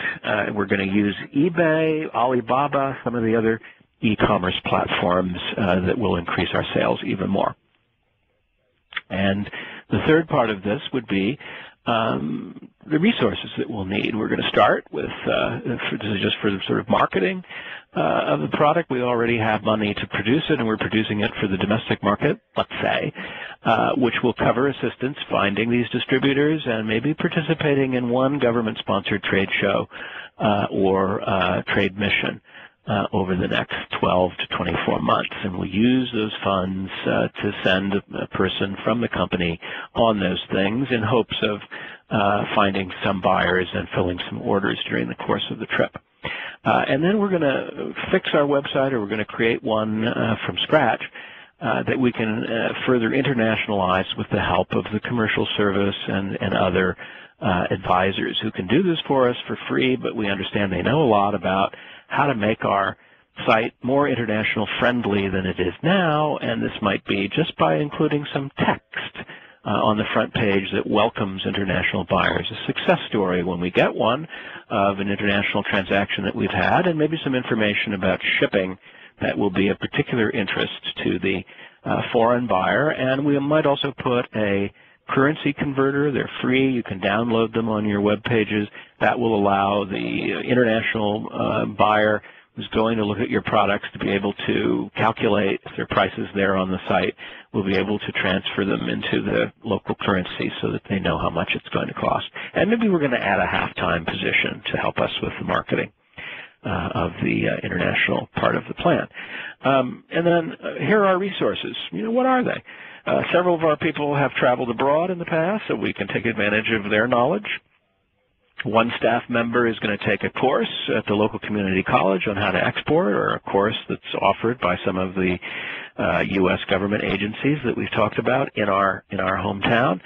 S3: We're going to use eBay, Alibaba, some of the other e-commerce platforms that will increase our sales even more. And the third part of this would be the resources that we'll need. We're going to start with, this is just for the sort of marketing of the product. We already have money to produce it, and we're producing it for the domestic market, let's say, which will cover assistance finding these distributors and maybe participating in one government-sponsored trade show or trade mission over the next 12 to 24 months. And we'll use those funds to send a person from the company on those things in hopes of finding some buyers and filling some orders during the course of the trip. And then we're going to fix our website, or we're going to create one from scratch that we can further internationalize with the help of the commercial service and other advisors who can do this for us for free, but we understand they know a lot about how to make our site more international friendly than it is now, and this might be just by including some text on the front page that welcomes international buyers, a success story when we get one of an international transaction that we've had, and maybe some information about shipping that will be of particular interest to the foreign buyer. And we might also put a currency converter. They're free. You can download them on your web pages. That will allow the international buyer who's going to look at your products to be able to calculate if there are prices there on the site. We'll be able to transfer them into the local currency so that they know how much it's going to cost. And maybe we're going to add a half-time position to help us with the marketing of the international part of the plan. And then here are our resources. What are they? Several of our people have traveled abroad in the past, so we can take advantage of their knowledge. One staff member is going to take a course at the local community college on how to export, or a course that's offered by some of the U.S. government agencies that we've talked about in our hometown.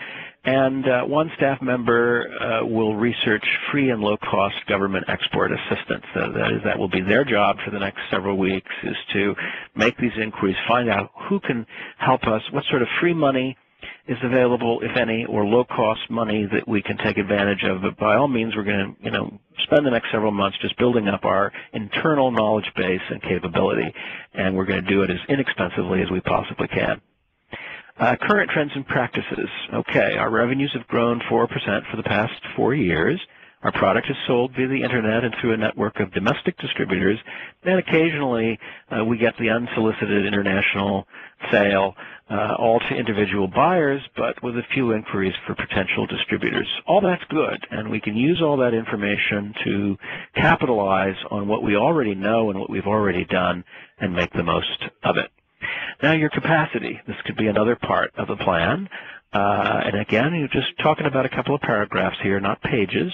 S3: And one staff member will research free and low-cost government export assistance. That will be their job for the next several weeks, is to make these inquiries, find out who can help us, what sort of free money is available, if any, or low-cost money that we can take advantage of. But by all means, we're going to, spend the next several months just building up our internal knowledge base and capability, and we're going to do it as inexpensively as we possibly can. Current trends and practices. Okay, our revenues have grown 4% for the past 4 years. Our product is sold via the internet and through a network of domestic distributors, and occasionally we get the unsolicited international sale all to individual buyers, but with a few inquiries for potential distributors. All that's good, and we can use all that information to capitalize on what we already know and what we've already done and make the most of it. Now, your capacity. This could be another part of the plan. And again, you're just talking about a couple of paragraphs here, not pages.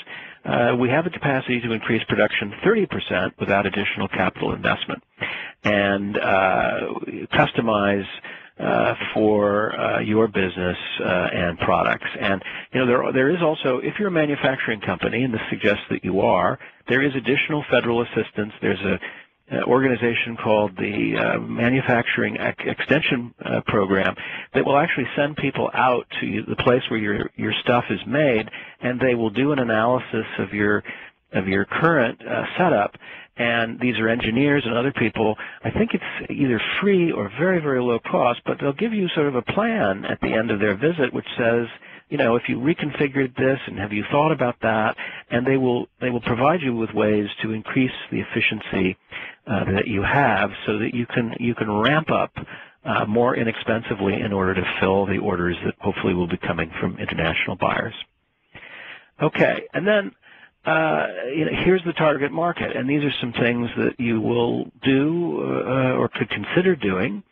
S3: We have the capacity to increase production 30% without additional capital investment, and customize for your business and products. And there is also, if you're a manufacturing company, and this suggests that you are, there is additional federal assistance. There's a organization called the Manufacturing Extension Program that will actually send people out to the place where your stuff is made, and they will do an analysis of your current setup. And these are engineers and other people. I think it's either free or very, very low cost, but they'll give you sort of a plan at the end of their visit which says, if you reconfigured this, and have you thought about that? And they will provide you with ways to increase the efficiency that you have, so that you can ramp up more inexpensively in order to fill the orders that hopefully will be coming from international buyers. Okay, and then here's the target market, and these are some things that you will do or could consider doing.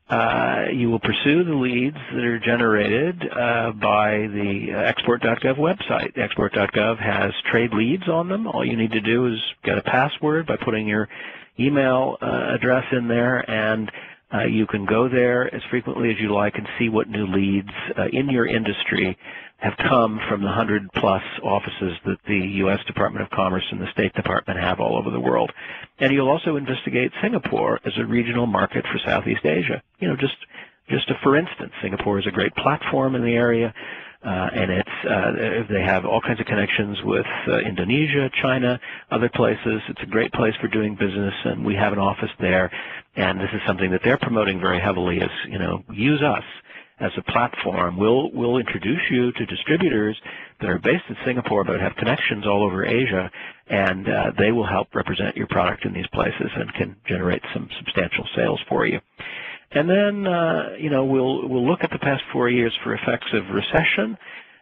S3: You will pursue the leads that are generated by the export.gov website. Export.gov has trade leads on them. All you need to do is get a password by putting your email address in there, and you can go there as frequently as you like and see what new leads in your industry have come from the 100-plus offices that the U.S. Department of Commerce and the State Department have all over the world. And you'll also investigate Singapore as a regional market for Southeast Asia. Just for instance, Singapore is a great platform in the area, and they have all kinds of connections with Indonesia, China, other places. It's a great place for doing business, and we have an office there. And this is something that they're promoting very heavily as, use us as a platform. We'll introduce you to distributors that are based in Singapore but have connections all over Asia, and they will help represent your product in these places and can generate some substantial sales for you. And then, we'll look at the past 4 years for effects of recession,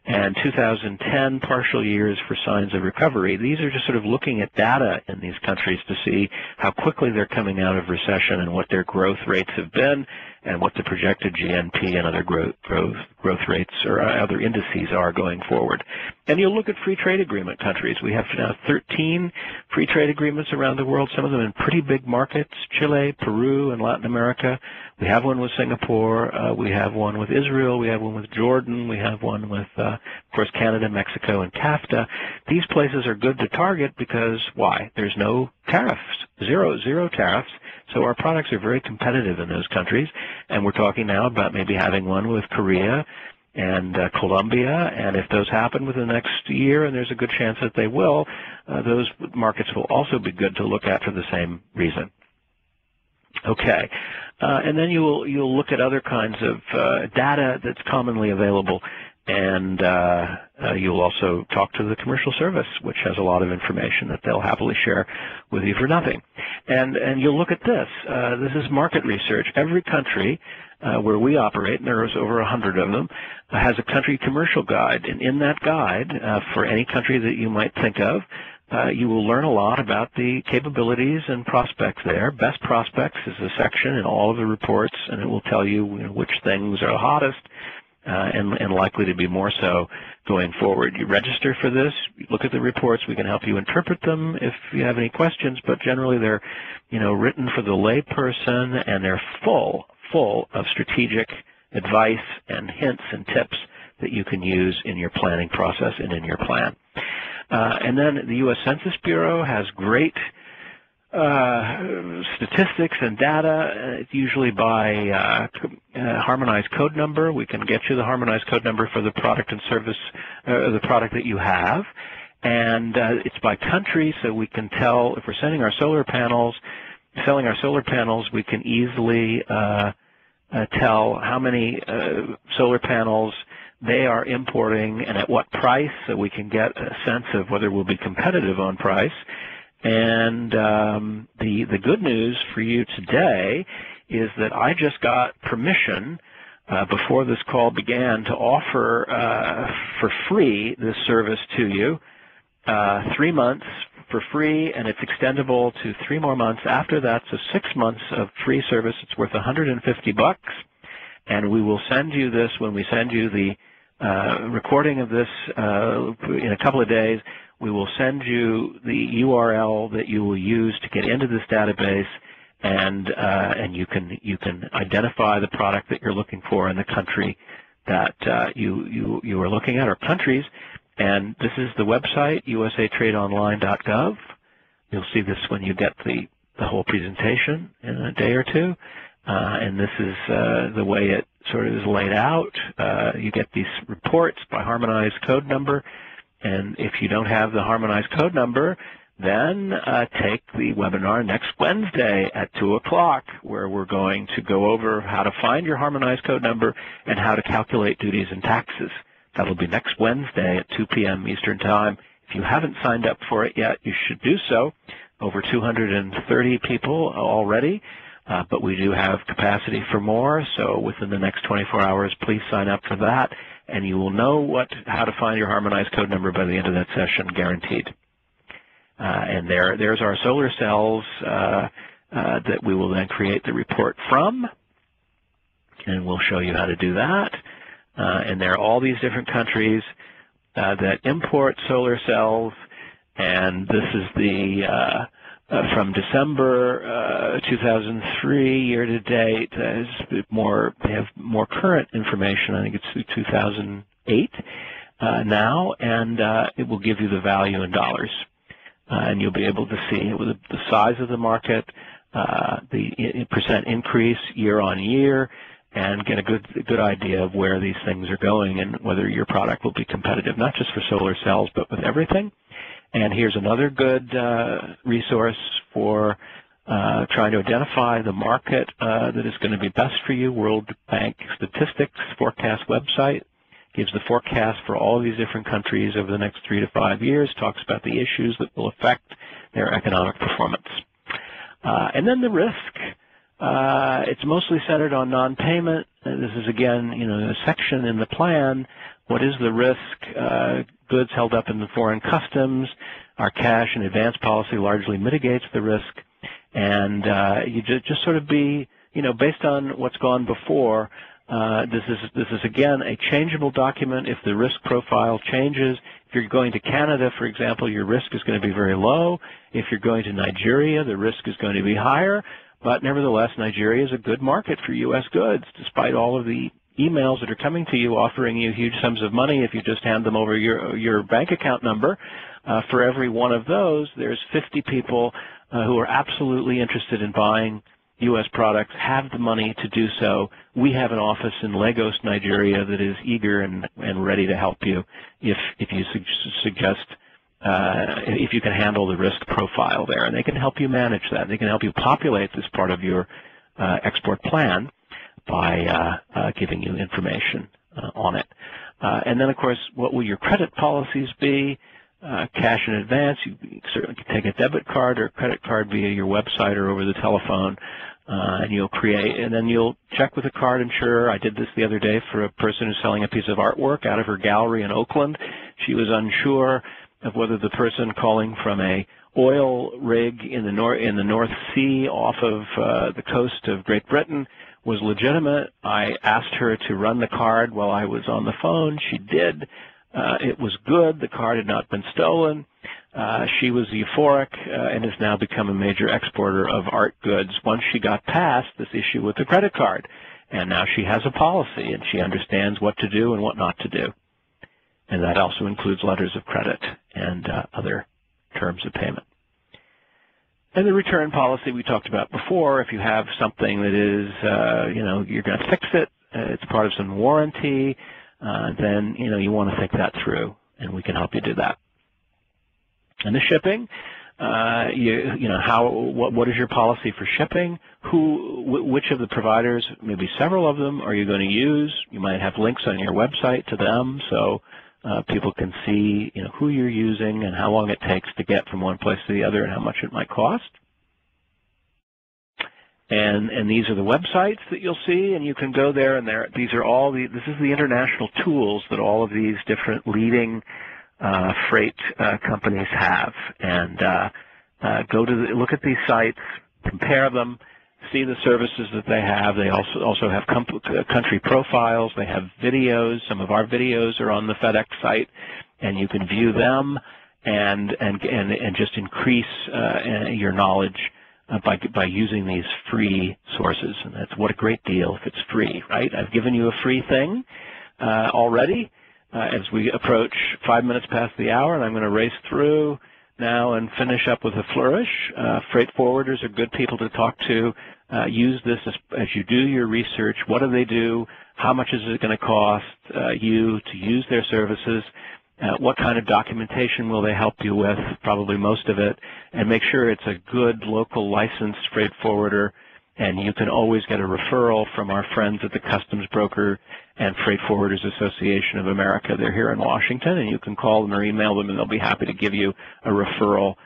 S3: and 2010 partial years for signs of recovery. These are just sort of looking at data in these countries to see how quickly they're coming out of recession and what their growth rates have been and what the projected GNP and other growth rates or other indices are going forward. And you'll look at free trade agreement countries. We have now 13 free trade agreements around the world, some of them in pretty big markets, Chile, Peru, and Latin America. We have one with Singapore. We have one with Israel. We have one with Jordan. We have one with, of course, Canada, Mexico, and CAFTA. These places are good to target because, why? There's no tariffs, zero tariffs. So our products are very competitive in those countries, and we're talking now about maybe having one with Korea and Colombia, and if those happen within the next year, and there's a good chance that they will, those markets will also be good to look at for the same reason. Okay, and then you'll look at other kinds of data that's commonly available, and you'll also talk to the commercial service, which has a lot of information that they'll happily share with you for nothing. And you'll look at this. This is market research. Every country where we operate, and there's over 100 of them, has a country commercial guide. And in that guide, for any country that you might think of, you will learn a lot about the capabilities and prospects there. Best prospects is a section in all of the reports, and it will tell you, which things are hottest and likely to be more so going forward. You register for this, you look at the reports, we can help you interpret them if you have any questions, but generally they're written for the lay person, and they're full of strategic advice and hints and tips that you can use in your planning process and in your plan. And then the U.S. Census Bureau has great statistics and data, usually by harmonized code number. We can get you the harmonized code number for the product and service, the product that you have. and it's by country, so we can tell if we're selling our solar panels, we can easily tell how many solar panels they are importing and at what price, so we can get a sense of whether we'll be competitive on price. And the good news for you today is that I just got permission before this call began to offer for free this service to you, 3 months for free, and it's extendable to 3 more months after that, so 6 months of free service. It's worth $150, and we will send you this when we send you the recording of this in a couple of days. We will send you the URL that you will use to get into this database, and you can identify the product that you're looking for in the country that you are looking at, or countries. And this is the website, usatradeonline.gov. You'll see this when you get the whole presentation in a day or two. And this is the way it sort of is laid out. You get these reports by harmonized code number. And if you don't have the harmonized code number, then take the webinar next Wednesday at 2 o'clock, where we're going to go over how to find your harmonized code number and how to calculate duties and taxes. That'll be next Wednesday at 2 p.m. Eastern Time. If you haven't signed up for it yet, you should do so. Over 230 people already, but we do have capacity for more, so within the next 24 hours, please sign up for that, and you will know how to find your harmonized code number by the end of that session, guaranteed. And there's our solar cells that we will then create the report from, and we'll show you how to do that. And there are all these different countries that import solar cells, and this is the from December 2003 year to date. They have more current information. I think it's through 2008 now, and it will give you the value in dollars, and you'll be able to see the size of the market, the percent increase year on year, and get a good idea of where these things are going and whether your product will be competitive, not just for solar cells, but with everything. And here's another good resource for trying to identify the market that is going to be best for you. World Bank Statistics Forecast website gives the forecast for all of these different countries over the next 3 to 5 years, talks about the issues that will affect their economic performance. And then the risk. It's mostly centered on non-payment. This is, again, a section in the plan. What is the risk? Goods held up in the foreign customs. Our cash and advance policy largely mitigates the risk. And you just sort of be, based on what's gone before, this is, again, a changeable document if the risk profile changes. If you're going to Canada, for example, your risk is going to be very low. If you're going to Nigeria, the risk is going to be higher. But nevertheless, Nigeria is a good market for U.S. goods, despite all of the emails that are coming to you offering you huge sums of money if you just hand them over your bank account number. For every one of those, there's 50 people who are absolutely interested in buying U.S. products, have the money to do so. We have an office in Lagos, Nigeria that is eager and ready to help you if you suggest if you can handle the risk profile there, and they can help you manage that. They can help you populate this part of your export plan by giving you information on it. And then, of course, what will your credit policies be? Cash in advance. You certainly can take a debit card or a credit card via your website or over the telephone, and you'll create, and then you'll check with a card insurer. I did this the other day for a person who's selling a piece of artwork out of her gallery in Oakland. She was unsure of whether the person calling from a oil rig in the North Sea off of the coast of Great Britain was legitimate. I asked her to run the card while I was on the phone. She did. It was good. The card had not been stolen. She was euphoric and has now become a major exporter of art goods once she got past this issue with the credit card. And now she has a policy, and she understands what to do and what not to do. And that also includes letters of credit and other terms of payment. And the return policy we talked about before. If you have something that is, you're going to fix it, it's part of some warranty, then, you want to think that through, and we can help you do that. And the shipping, you know, what is your policy for shipping? Which of the providers, maybe several of them, are you going to use? You might have links on your website to them, so people can see, you know, who you're using and how long it takes to get from one place to the other and how much it might cost. And these are the websites that you'll see, and you can go there, and these are all this is the international tools that all of these different leading freight companies have. And look at these sites, compare them, see the services that they have. They also have country profiles. They have videos. Some of our videos are on the FedEx site, and you can view them and just increase your knowledge by using these free sources. And that's what a great deal if it's free, right? I've given you a free thing already as we approach 5 minutes past the hour, and I'm going to race through now and finish up with a flourish. Freight forwarders are good people to talk to. Use this as you do your research. What do they do? How much is it going to cost you to use their services? What kind of documentation will they help you with? Probably most of it. And make sure it's a good local licensed freight forwarder. And you can always get a referral from our friends at the Customs Broker and Freight Forwarders Association of America. They're here in Washington, and you can call them or email them, and they'll be happy to give you a referral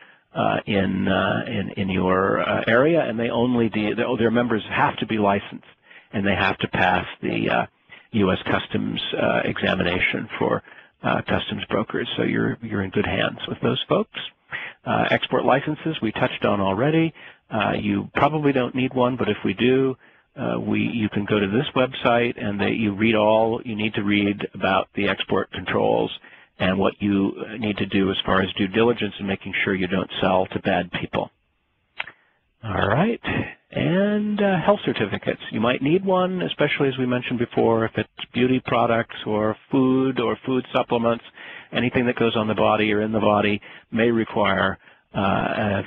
S3: in your area. And they only their members have to be licensed, and they have to pass the U.S. Customs examination for customs brokers. So you're in good hands with those folks. Export licenses we touched on already. You probably don't need one, but if we do, you can go to this website and you read all you need to read about the export controls and what you need to do as far as due diligence and making sure you don't sell to bad people. All right, and health certificates. You might need one, especially as we mentioned before, if it's beauty products or food supplements. Anything that goes on the body or in the body may require a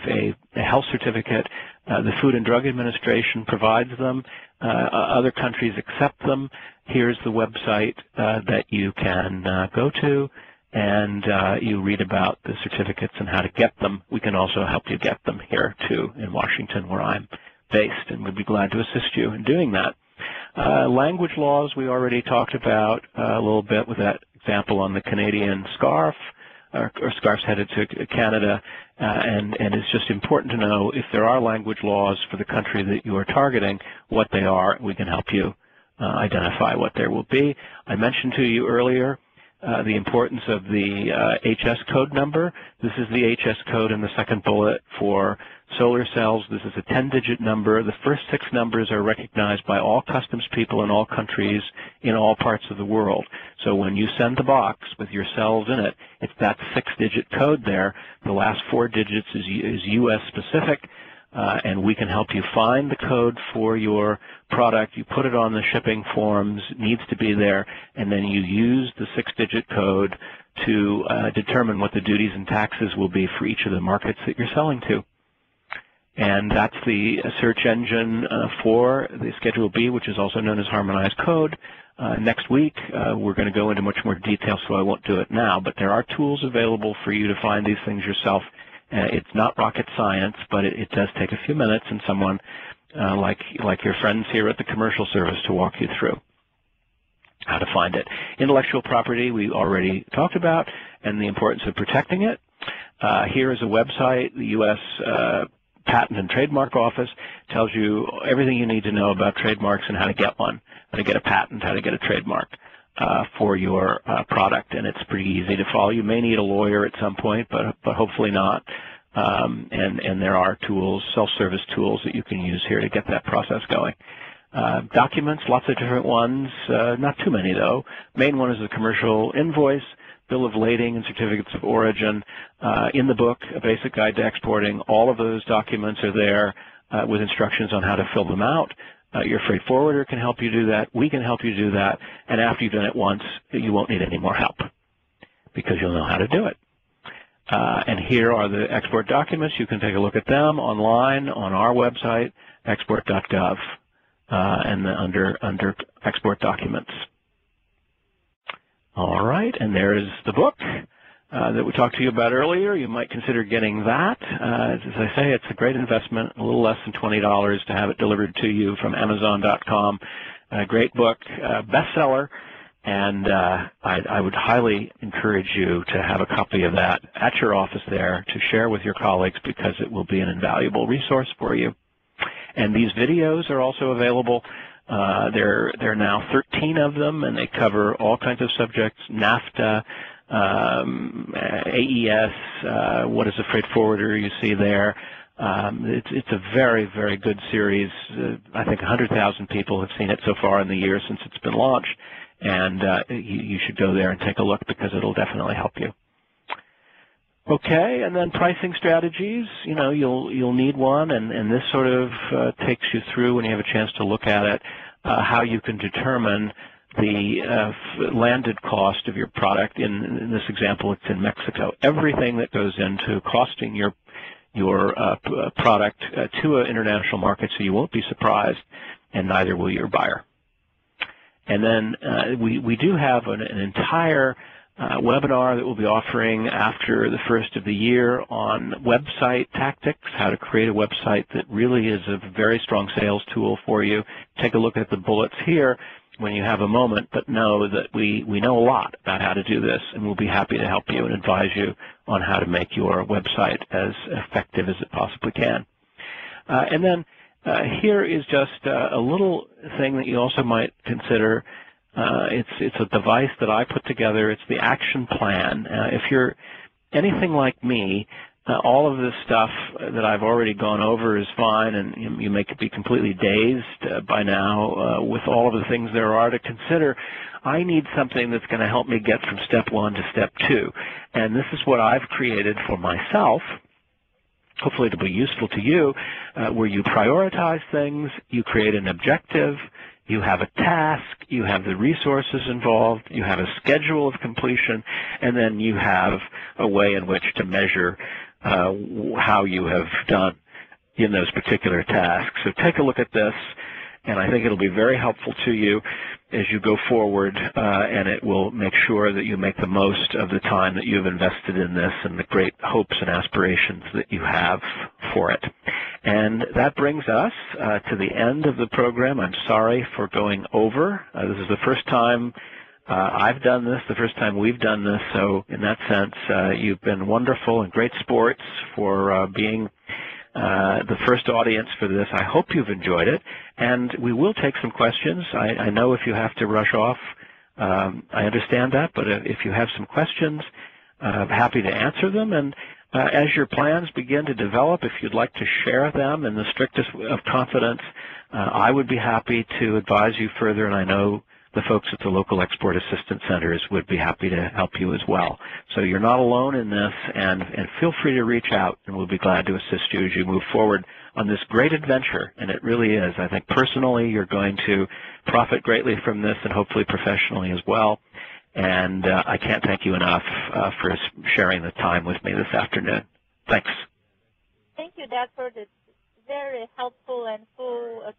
S3: health certificate. The Food and Drug Administration provides them. Other countries accept them. Here's the website that you can go to, and you read about the certificates and how to get them. We can also help you get them here, too, in Washington, where I'm based, and we'd be glad to assist you in doing that. Language laws we already talked about a little bit with that example on the Canadian scarf, or scarves headed to Canada, and it's just important to know if there are language laws for the country that you are targeting, what they are. We can help you identify what there will be. I mentioned to you earlier the importance of the HS code number. This is the HS code in the second bullet for solar cells. This is a 10-digit number. The first 6 numbers are recognized by all customs people in all countries in all parts of the world. So when you send the box with your cells in it, it's that 6-digit code there. The last 4 digits is U.S. specific, and we can help you find the code for your product. You put it on the shipping forms, it needs to be there, and then you use the 6-digit code to determine what the duties and taxes will be for each of the markets that you're selling to. And that's the search engine for the Schedule B, which is also known as Harmonized Code. Next week, we're going to go into much more detail, so I won't do it now, but there are tools available for you to find these things yourself. It's not rocket science, but it does take a few minutes and someone like your friends here at the Commercial Service to walk you through how to find it. Intellectual property we already talked about and the importance of protecting it. Here is a website, the U.S. Patent and Trademark Office tells you everything you need to know about trademarks and how to get one, how to get a patent, how to get a trademark for your product, and it's pretty easy to follow. You may need a lawyer at some point, but hopefully not. And there are tools, self-service tools that you can use here to get that process going. Documents, lots of different ones, not too many though. Main one is the commercial invoice, bill of lading, and certificates of origin. In the book, A Basic Guide to Exporting, all of those documents are there with instructions on how to fill them out. Your freight forwarder can help you do that. We can help you do that. And after you've done it once, you won't need any more help because you'll know how to do it. And here are the export documents. You can take a look at them online on our website, export.gov, and under export documents. All right, and there is the book. that we talked to you about earlier, you might consider getting that. As I say, it's a great investment, a little less than $20 to have it delivered to you from Amazon.com. A great book, bestseller, and I would highly encourage you to have a copy of that at your office there to share with your colleagues, because it will be an invaluable resource for you. And these videos are also available. There are now 13 of them, and they cover all kinds of subjects: NAFTA, AES, what is a freight forwarder you see there. It's a very, very good series. I think 100,000 people have seen it so far in the year since it's been launched, and you should go there and take a look, because it'll definitely help you. Okay, and then pricing strategies. You know, you'll need one, and this sort of takes you through, when you have a chance to look at it, how you can determine the landed cost of your product. In this example, it's in Mexico. Everything that goes into costing your product to an international market, so you won't be surprised, and neither will your buyer. And then we do have an entire webinar that we'll be offering after the first of the year on website tactics, how to create a website that really is a very strong sales tool for you. Take a look at the bullets here when you have a moment, but know that we know a lot about how to do this, and we'll be happy to help you and advise you on how to make your website as effective as it possibly can. And then here is just a little thing that you also might consider. It's a device that I put together. It's the action plan. If you're anything like me, all of this stuff that I've already gone over is fine, and you may be completely dazed by now with all of the things there are to consider. I need something that's going to help me get from step 1 to step 2, and this is what I've created for myself. Hopefully it'll be useful to you, where you prioritize things, you create an objective, you have a task, you have the resources involved, you have a schedule of completion, and then you have a way in which to measure how you have done in those particular tasks. So take a look at this, and I think it'll be very helpful to you as you go forward, and it will make sure that you make the most of the time that you've invested in this and the great hopes and aspirations that you have for it. And that brings us to the end of the program. I'm sorry for going over. This is the first time I've done this, the first time we've done this, so in that sense, you've been wonderful and great sports for being the first audience for this. I hope you've enjoyed it, and we will take some questions. I know if you have to rush off, I understand that, but if you have some questions, I'm happy to answer them. And as your plans begin to develop, if you'd like to share them in the strictest of confidence, I would be happy to advise you further, and I know the folks at the local export assistance centers would be happy to help you as well. So you're not alone in this, and feel free to reach out, and we'll be glad to assist you as you move forward on this great adventure, and it really is. I think personally you're going to profit greatly from this, and hopefully professionally as well. And I can't thank you enough for sharing the time with me this afternoon. Thanks.
S2: Thank you, Doug, for this very helpful and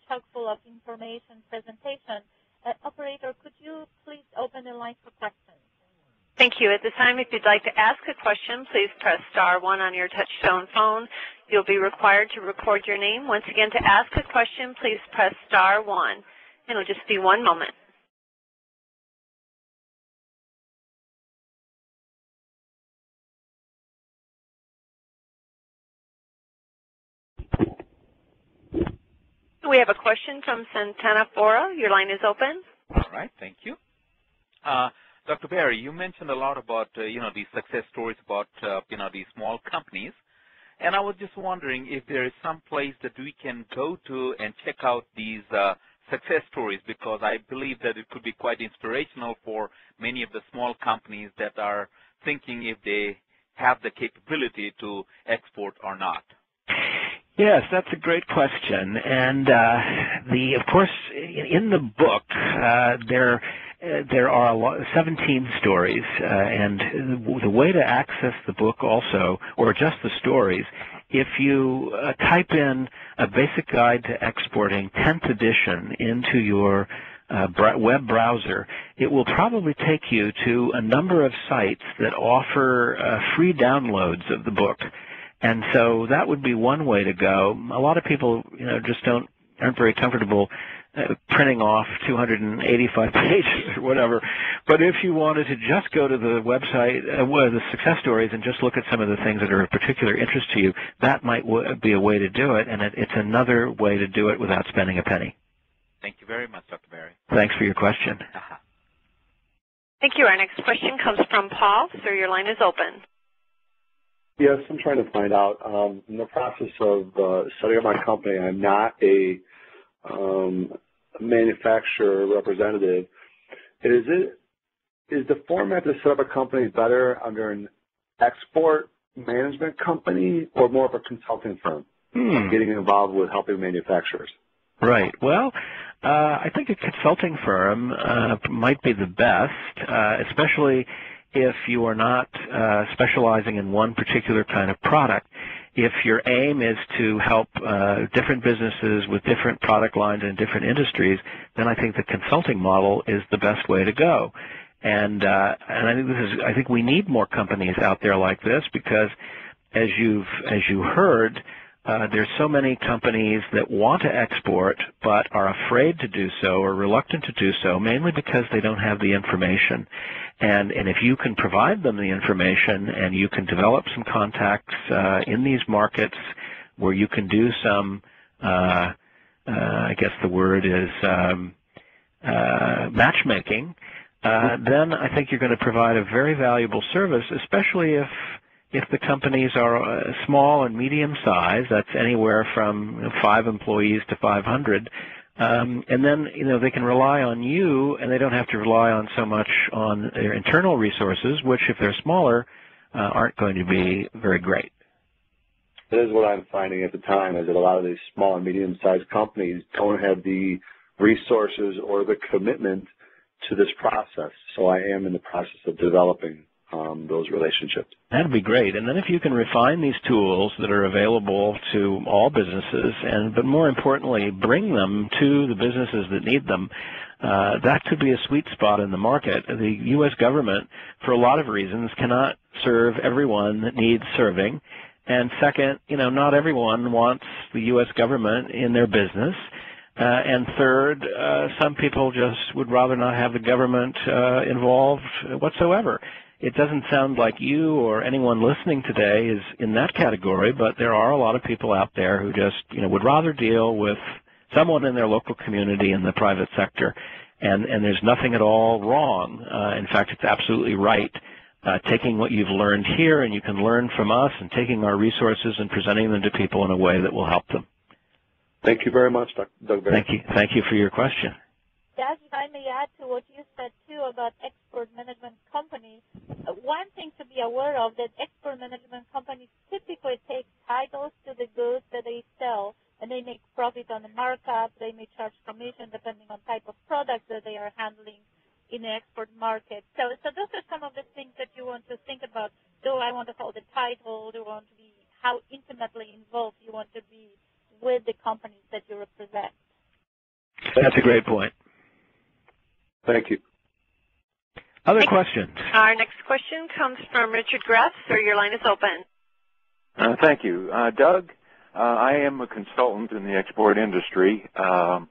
S2: chock full of information presentation. Operator, could you please open the line for questions?
S1: Thank you. At this time, if you'd like to ask a question, please press *1 on your touch-tone phone. You'll be required to record your name. Once again, to ask a question, please press *1. It'll just be one moment. We have a question from Santana Fora. Your line is open.
S4: All right, thank you. Dr. Berry, you mentioned a lot about, these success stories about, these small companies. And I was just wondering if there is some place that we can go to and check out these success stories, because I believe that it could be quite inspirational for many of the small companies that are thinking if they have the capability to export or not.
S3: Yes, that's a great question, and of course, in the book there are 17 stories, and the way to access the book also, or just the stories, if you type in a basic guide to exporting 10th edition into your web browser, it will probably take you to a number of sites that offer free downloads of the book. And so that would be one way to go. A lot of people, just aren't very comfortable printing off 285 pages or whatever. But if you wanted to just go to the website, the success stories, and just look at some of the things that are of particular interest to you, that might be a way to do it, and it's another way to do it without spending a penny.
S4: Thank you very much, Dr. Berry.
S3: Thanks for your question.
S5: Thank you. Our next question comes from Paul. Sir, your line is open.
S6: Yes, I'm trying to find out. In the process of setting up my company, I'm not a manufacturer representative. Is the format to set up a company better under an export management company or more of a consulting firm getting involved with helping manufacturers?
S3: Right. Well, I think a consulting firm might be the best, especially if you are not specializing in one particular kind of product. If your aim is to help different businesses with different product lines and different industries, then I think the consulting model is the best way to go. And I think we need more companies out there like this because, as you heard, there's so many companies that want to export but are afraid to do so or reluctant to do so, mainly because they don't have the information. And if you can provide them the information and you can develop some contacts in these markets where you can do some, I guess the word is matchmaking, then I think you're going to provide a very valuable service, especially if the companies are small and medium size. That's anywhere from 5 employees to 500. And then, they can rely on you, and they don't have to rely on so much on their internal resources, which, if they're smaller, aren't going to be very great.
S6: That is what I'm finding at the time, is that a lot of these small and medium-sized companies don't have the resources or the commitment to this process. So I am in the process of developing those relationships.
S3: That'd be great. And then if you can refine these tools that are available to all businesses, but more importantly, bring them to the businesses that need them, that could be a sweet spot in the market. The U.S. government, for a lot of reasons, cannot serve everyone that needs serving. And second, not everyone wants the U.S. government in their business. And third, some people just would rather not have the government involved whatsoever. It doesn't sound like you or anyone listening today is in that category, but there are a lot of people out there who just, would rather deal with someone in their local community in the private sector. And there's nothing at all wrong. In fact, it's absolutely right. Taking what you've learned here, and you can learn from us, and taking our resources and presenting them to people in a way that will help them.
S6: Thank you very much, Doug Berry.
S3: Thank you for your question.
S7: Yes, if I may add to what you said, too, about export management companies, one thing to be aware of that export management companies typically take titles to the goods that they sell, and they make profit on the markup. They may charge commission depending on type of product that they are handling in the export market. So those are some of the things that you want to think about. Do I want to hold the title? Do I want to be, how intimately involved you want to be with the companies that you represent?
S3: That's a great point.
S6: Thank you.
S3: Other questions?
S5: Our next question comes from Richard Graff. Sir, your line is open.
S8: Thank you. Doug, I am a consultant in the export industry, and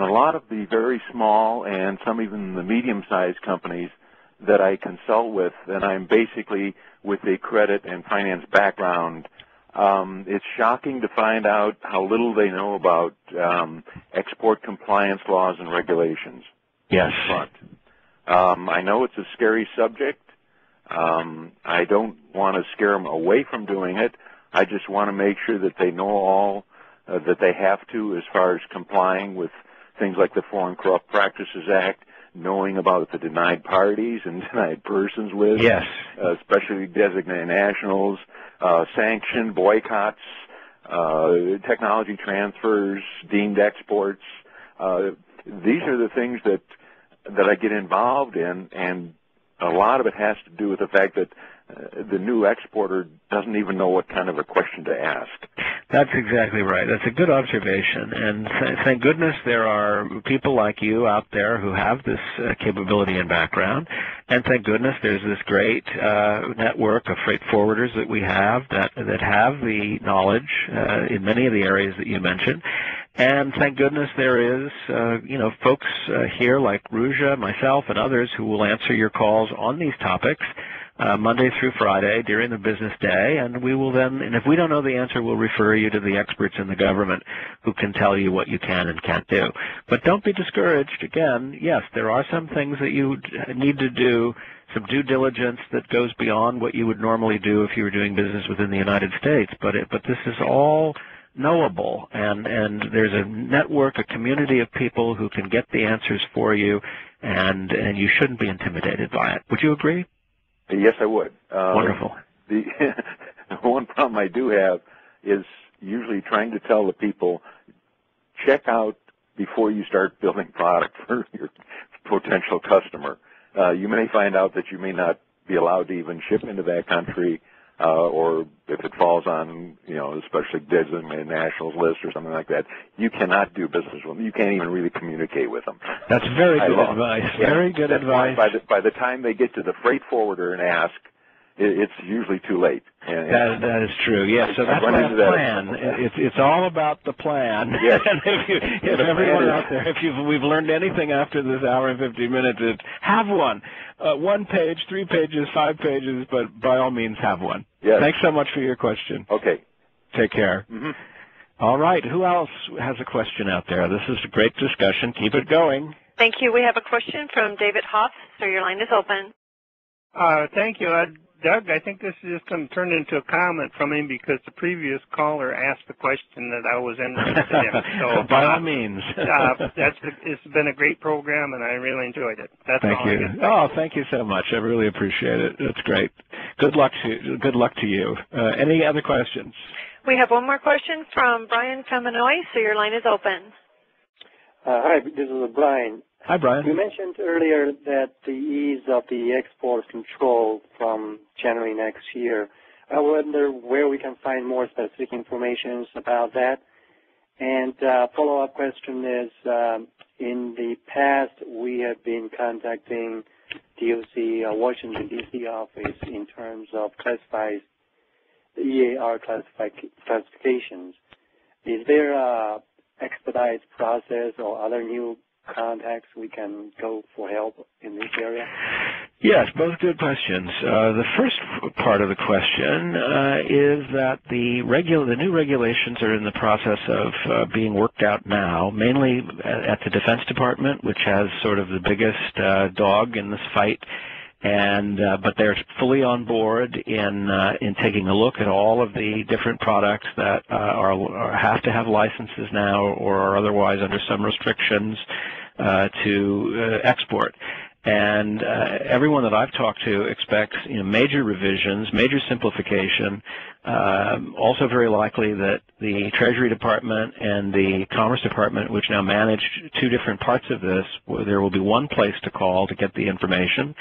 S8: a lot of the very small and some even the medium-sized companies that I consult with, and I'm basically with a credit and finance background, it's shocking to find out how little they know about export compliance laws and regulations.
S3: Yes.
S8: I know it's a scary subject. I don't want to scare them away from doing it. I just want to make sure that they know all that they have to as far as complying with things like the Foreign Corrupt Practices Act, knowing about the denied parties and denied persons list,
S3: yes,
S8: especially designated nationals, sanctioned boycotts, technology transfers, deemed exports. These are the things that I get involved in, and a lot of it has to do with the fact that the new exporter doesn't even know what kind of a question to ask.
S3: That's exactly right. That's a good observation. And thank goodness there are people like you out there who have this capability and background. And thank goodness there's this great network of freight forwarders that we have that have the knowledge in many of the areas that you mentioned. And thank goodness there is, folks here like Ruja, myself, and others who will answer your calls on these topics Monday through Friday during the business day, and we will then, and if we don't know the answer, we'll refer you to the experts in the government who can tell you what you can and can't do. But don't be discouraged. Again, yes, there are some things that you need to do, some due diligence that goes beyond what you would normally do if you were doing business within the United States, but this is all knowable, and there's a network, a community of people who can get the answers for you, and you shouldn't be intimidated by it. Would you agree?
S8: Yes, I would.
S3: Wonderful.
S8: The one problem I do have is usually trying to tell the people, check out before you start building product for your potential customer. You may find out that you may not be allowed to even ship into that country, or if it falls on, especially designated nationals list or something like that, you cannot do business with them. You can't even really communicate with them.
S3: That's very good advice.
S8: Yeah,
S3: very good advice.
S8: By the time they get to the freight forwarder and ask, it's usually too late. And
S3: that is true. Yes, so that's my plan. It's all about the plan.
S8: Yes.
S3: And if everyone out there, we've learned anything after this hour and 15 minutes, it's have one. 1 page, 3 pages, 5 pages, but by all means have one.
S8: Yes.
S3: Thanks so much for your question.
S8: Okay.
S3: Take care.
S8: Mm-hmm.
S3: All right. Who else has a question out there? This is a great discussion. Keep it going.
S5: Thank you. We have a question from David Hoff, so your line is open.
S9: Thank you. Doug, I think this is just going to turn into a comment from him because the previous caller asked the question that I was interested in. So,
S3: by all means.
S9: It's been a great program, and I really enjoyed it. That's
S3: thank
S9: all
S3: you.
S9: I can say.
S3: Oh, thank you so much. I really appreciate it. That's great. Good luck to you. Any other questions?
S5: We have one more question from Brian Feminoy, so your line is open.
S10: Hi, this is Brian.
S3: Hi, Brian.
S10: You mentioned earlier that the ease of the export control from January next year. I wonder where we can find more specific information about that. And follow-up question is, in the past, we have been contacting DOC, Washington, D.C. office in terms of classified, the EAR classifications. Is there a expedited process or other new contacts we can go for help in this area?
S3: Yes, both good questions. The first part of the question is that the new regulations are in the process of being worked out now, mainly at the Defense Department, which has sort of the biggest dog in this fight. But they're fully on board in taking a look at all of the different products that have to have licenses now or are otherwise under some restrictions to export. And everyone that I've talked to expects major revisions, major simplification. Also very likely that the Treasury Department and the Commerce Department, which now manage 2 different parts of this, where there will be one place to call to get the information.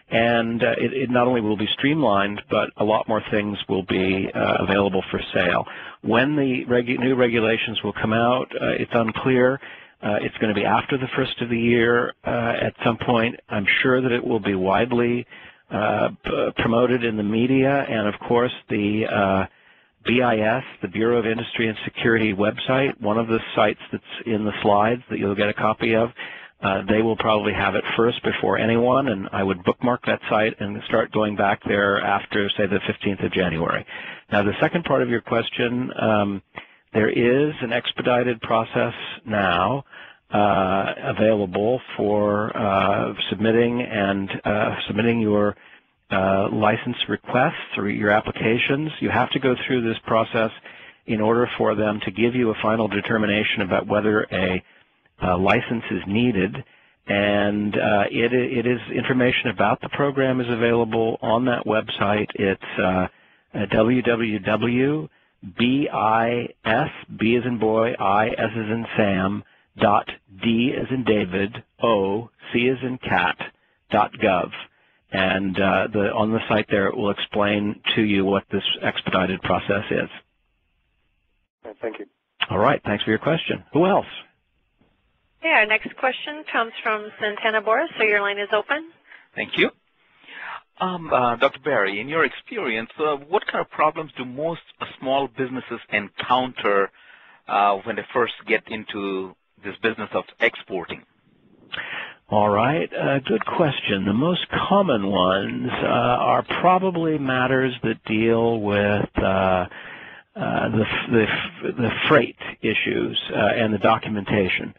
S3: And it not only will be streamlined, but a lot more things will be available for sale. When the new regulations will come out, it's unclear. It's going to be after the first of the year at some point. I'm sure that it will be widely promoted in the media, and of course the BIS, the Bureau of Industry and Security website, one of the sites that's in the slides that you'll get a copy of, they will probably have it first before anyone, and I would bookmark that site and start going back there after, say, the 15th of January. Now, the second part of your question, there is an expedited process now available for submitting your license requests or your applications. You have to go through this process in order for them to give you a final determination about whether a license is needed. And it is information about the program is available on that website. It's www.bis, B as in boy, I as in Sam, .d as in David, O, C as in cat, .gov. And on the site there it will explain to you what this expedited process is.
S10: Thank you.
S3: All right. Thanks for your question. Who else?
S5: Okay, our next question comes from Santana Boris, so your line is open.
S4: Thank you. Dr. Berry, in your experience, what kind of problems do most small businesses encounter when they first get into this business of exporting?
S3: All right. Good question. The most common ones are probably matters that deal with the freight issues and the documentation.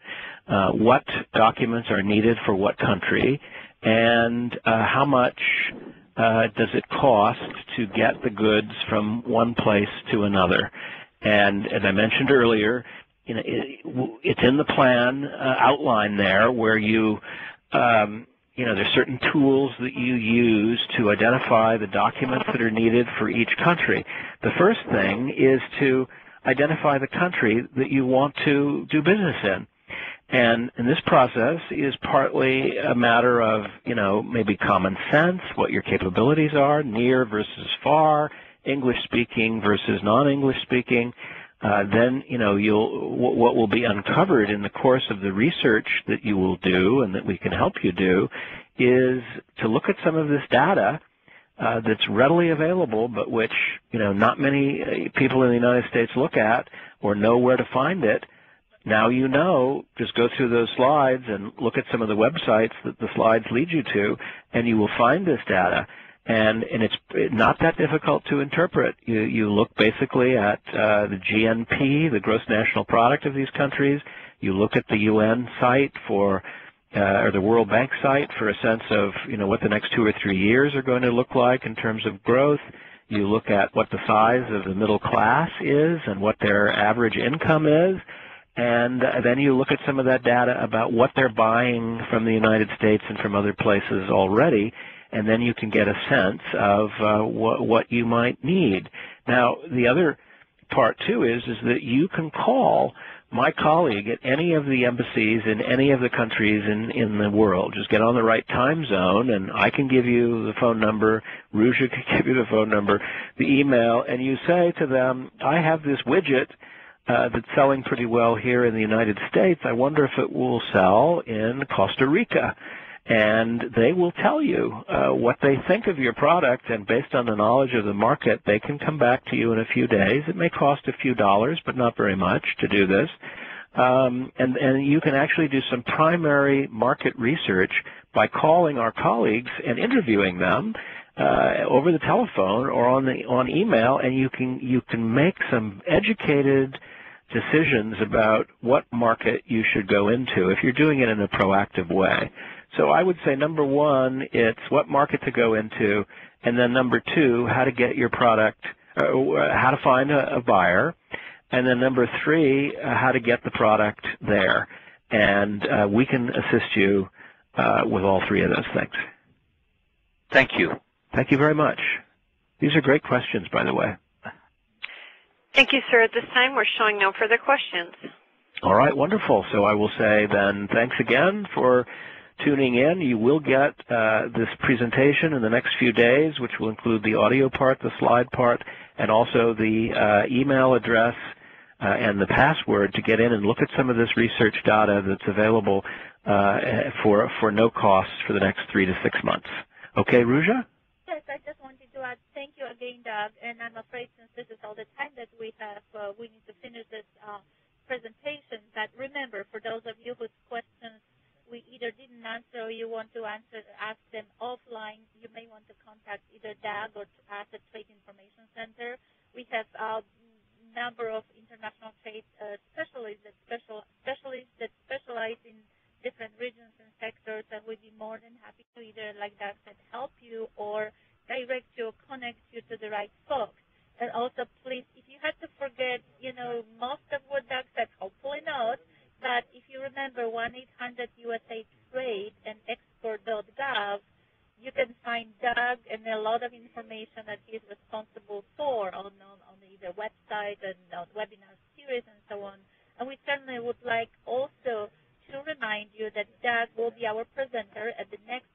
S3: What documents are needed for what country, and how much does it cost to get the goods from one place to another. And as I mentioned earlier, it's in the plan outline there where there's certain tools that you use to identify the documents that are needed for each country. The first thing is to identify the country that you want to do business in. And this process is partly a matter of, maybe common sense, what your capabilities are, near versus far, English speaking versus non-English speaking. Then, what will be uncovered in the course of the research that you will do and that we can help you do is to look at some of this data that's readily available, but which, not many people in the United States look at or know where to find it. Now just go through those slides and look at some of the websites that the slides lead you to, and you will find this data. And it's not that difficult to interpret. You look basically at the GNP, the gross national product of these countries. You look at the UN site or the World Bank site for a sense of, what the next 2 or 3 years are going to look like in terms of growth. You look at what the size of the middle class is and what their average income is. And then you look at some of that data about what they're buying from the United States and from other places already, and then you can get a sense of what you might need. Now, the other part, too, is that you can call my colleague at any of the embassies in any of the countries in the world. Just get on the right time zone, and I can give you the phone number, Ruja can give you the phone number, the email, and you say to them, I have this widget that's selling pretty well here in the United States. I wonder if it will sell in Costa Rica. And they will tell you what they think of your product, and based on the knowledge of the market, they can come back to you in a few days. It may cost a few dollars, but not very much to do this. And you can actually do some primary market research by calling our colleagues and interviewing them over the telephone or on email, and you can make some educated decisions about what market you should go into if you're doing it in a proactive way. So I would say, number one, it's what market to go into, and then number two, how to get your product, how to find a buyer, and then number three, how to get the product there. And we can assist you with all three of those things.
S4: Thank you.
S3: Thank you very much. These are great questions, by the way.
S5: Thank you, sir. At this time, we're showing no further questions.
S3: All right, wonderful. So I will say then thanks again for tuning in. You will get this presentation in the next few days, which will include the audio part, the slide part, and also the email address and the password to get in and look at some of this research data that's available for no cost for the next 3 to 6 months. Okay, Ruja?
S7: Yes, I just wanted to add thank you again, Doug, and I'm afraid since this is all the time that we have, we need to finish this presentation. But remember, for those of you whose questions we either didn't answer or you want to ask them offline, you may want to contact either Doug or Asset Trade Information Center. We have a number of international trade specialists that specialize in different regions and sectors, and we'd be more than happy to either, like Doug said, help you or direct you or connect you to the right folks. And also, please, if you had to forget, most of what Doug said, hopefully not, but if you remember 1-800-USA-TRADE and export.gov, you can find Doug and a lot of information that he's responsible for on either website and on webinar series and so on. And we certainly would like also to remind you that Doug will be our presenter at the next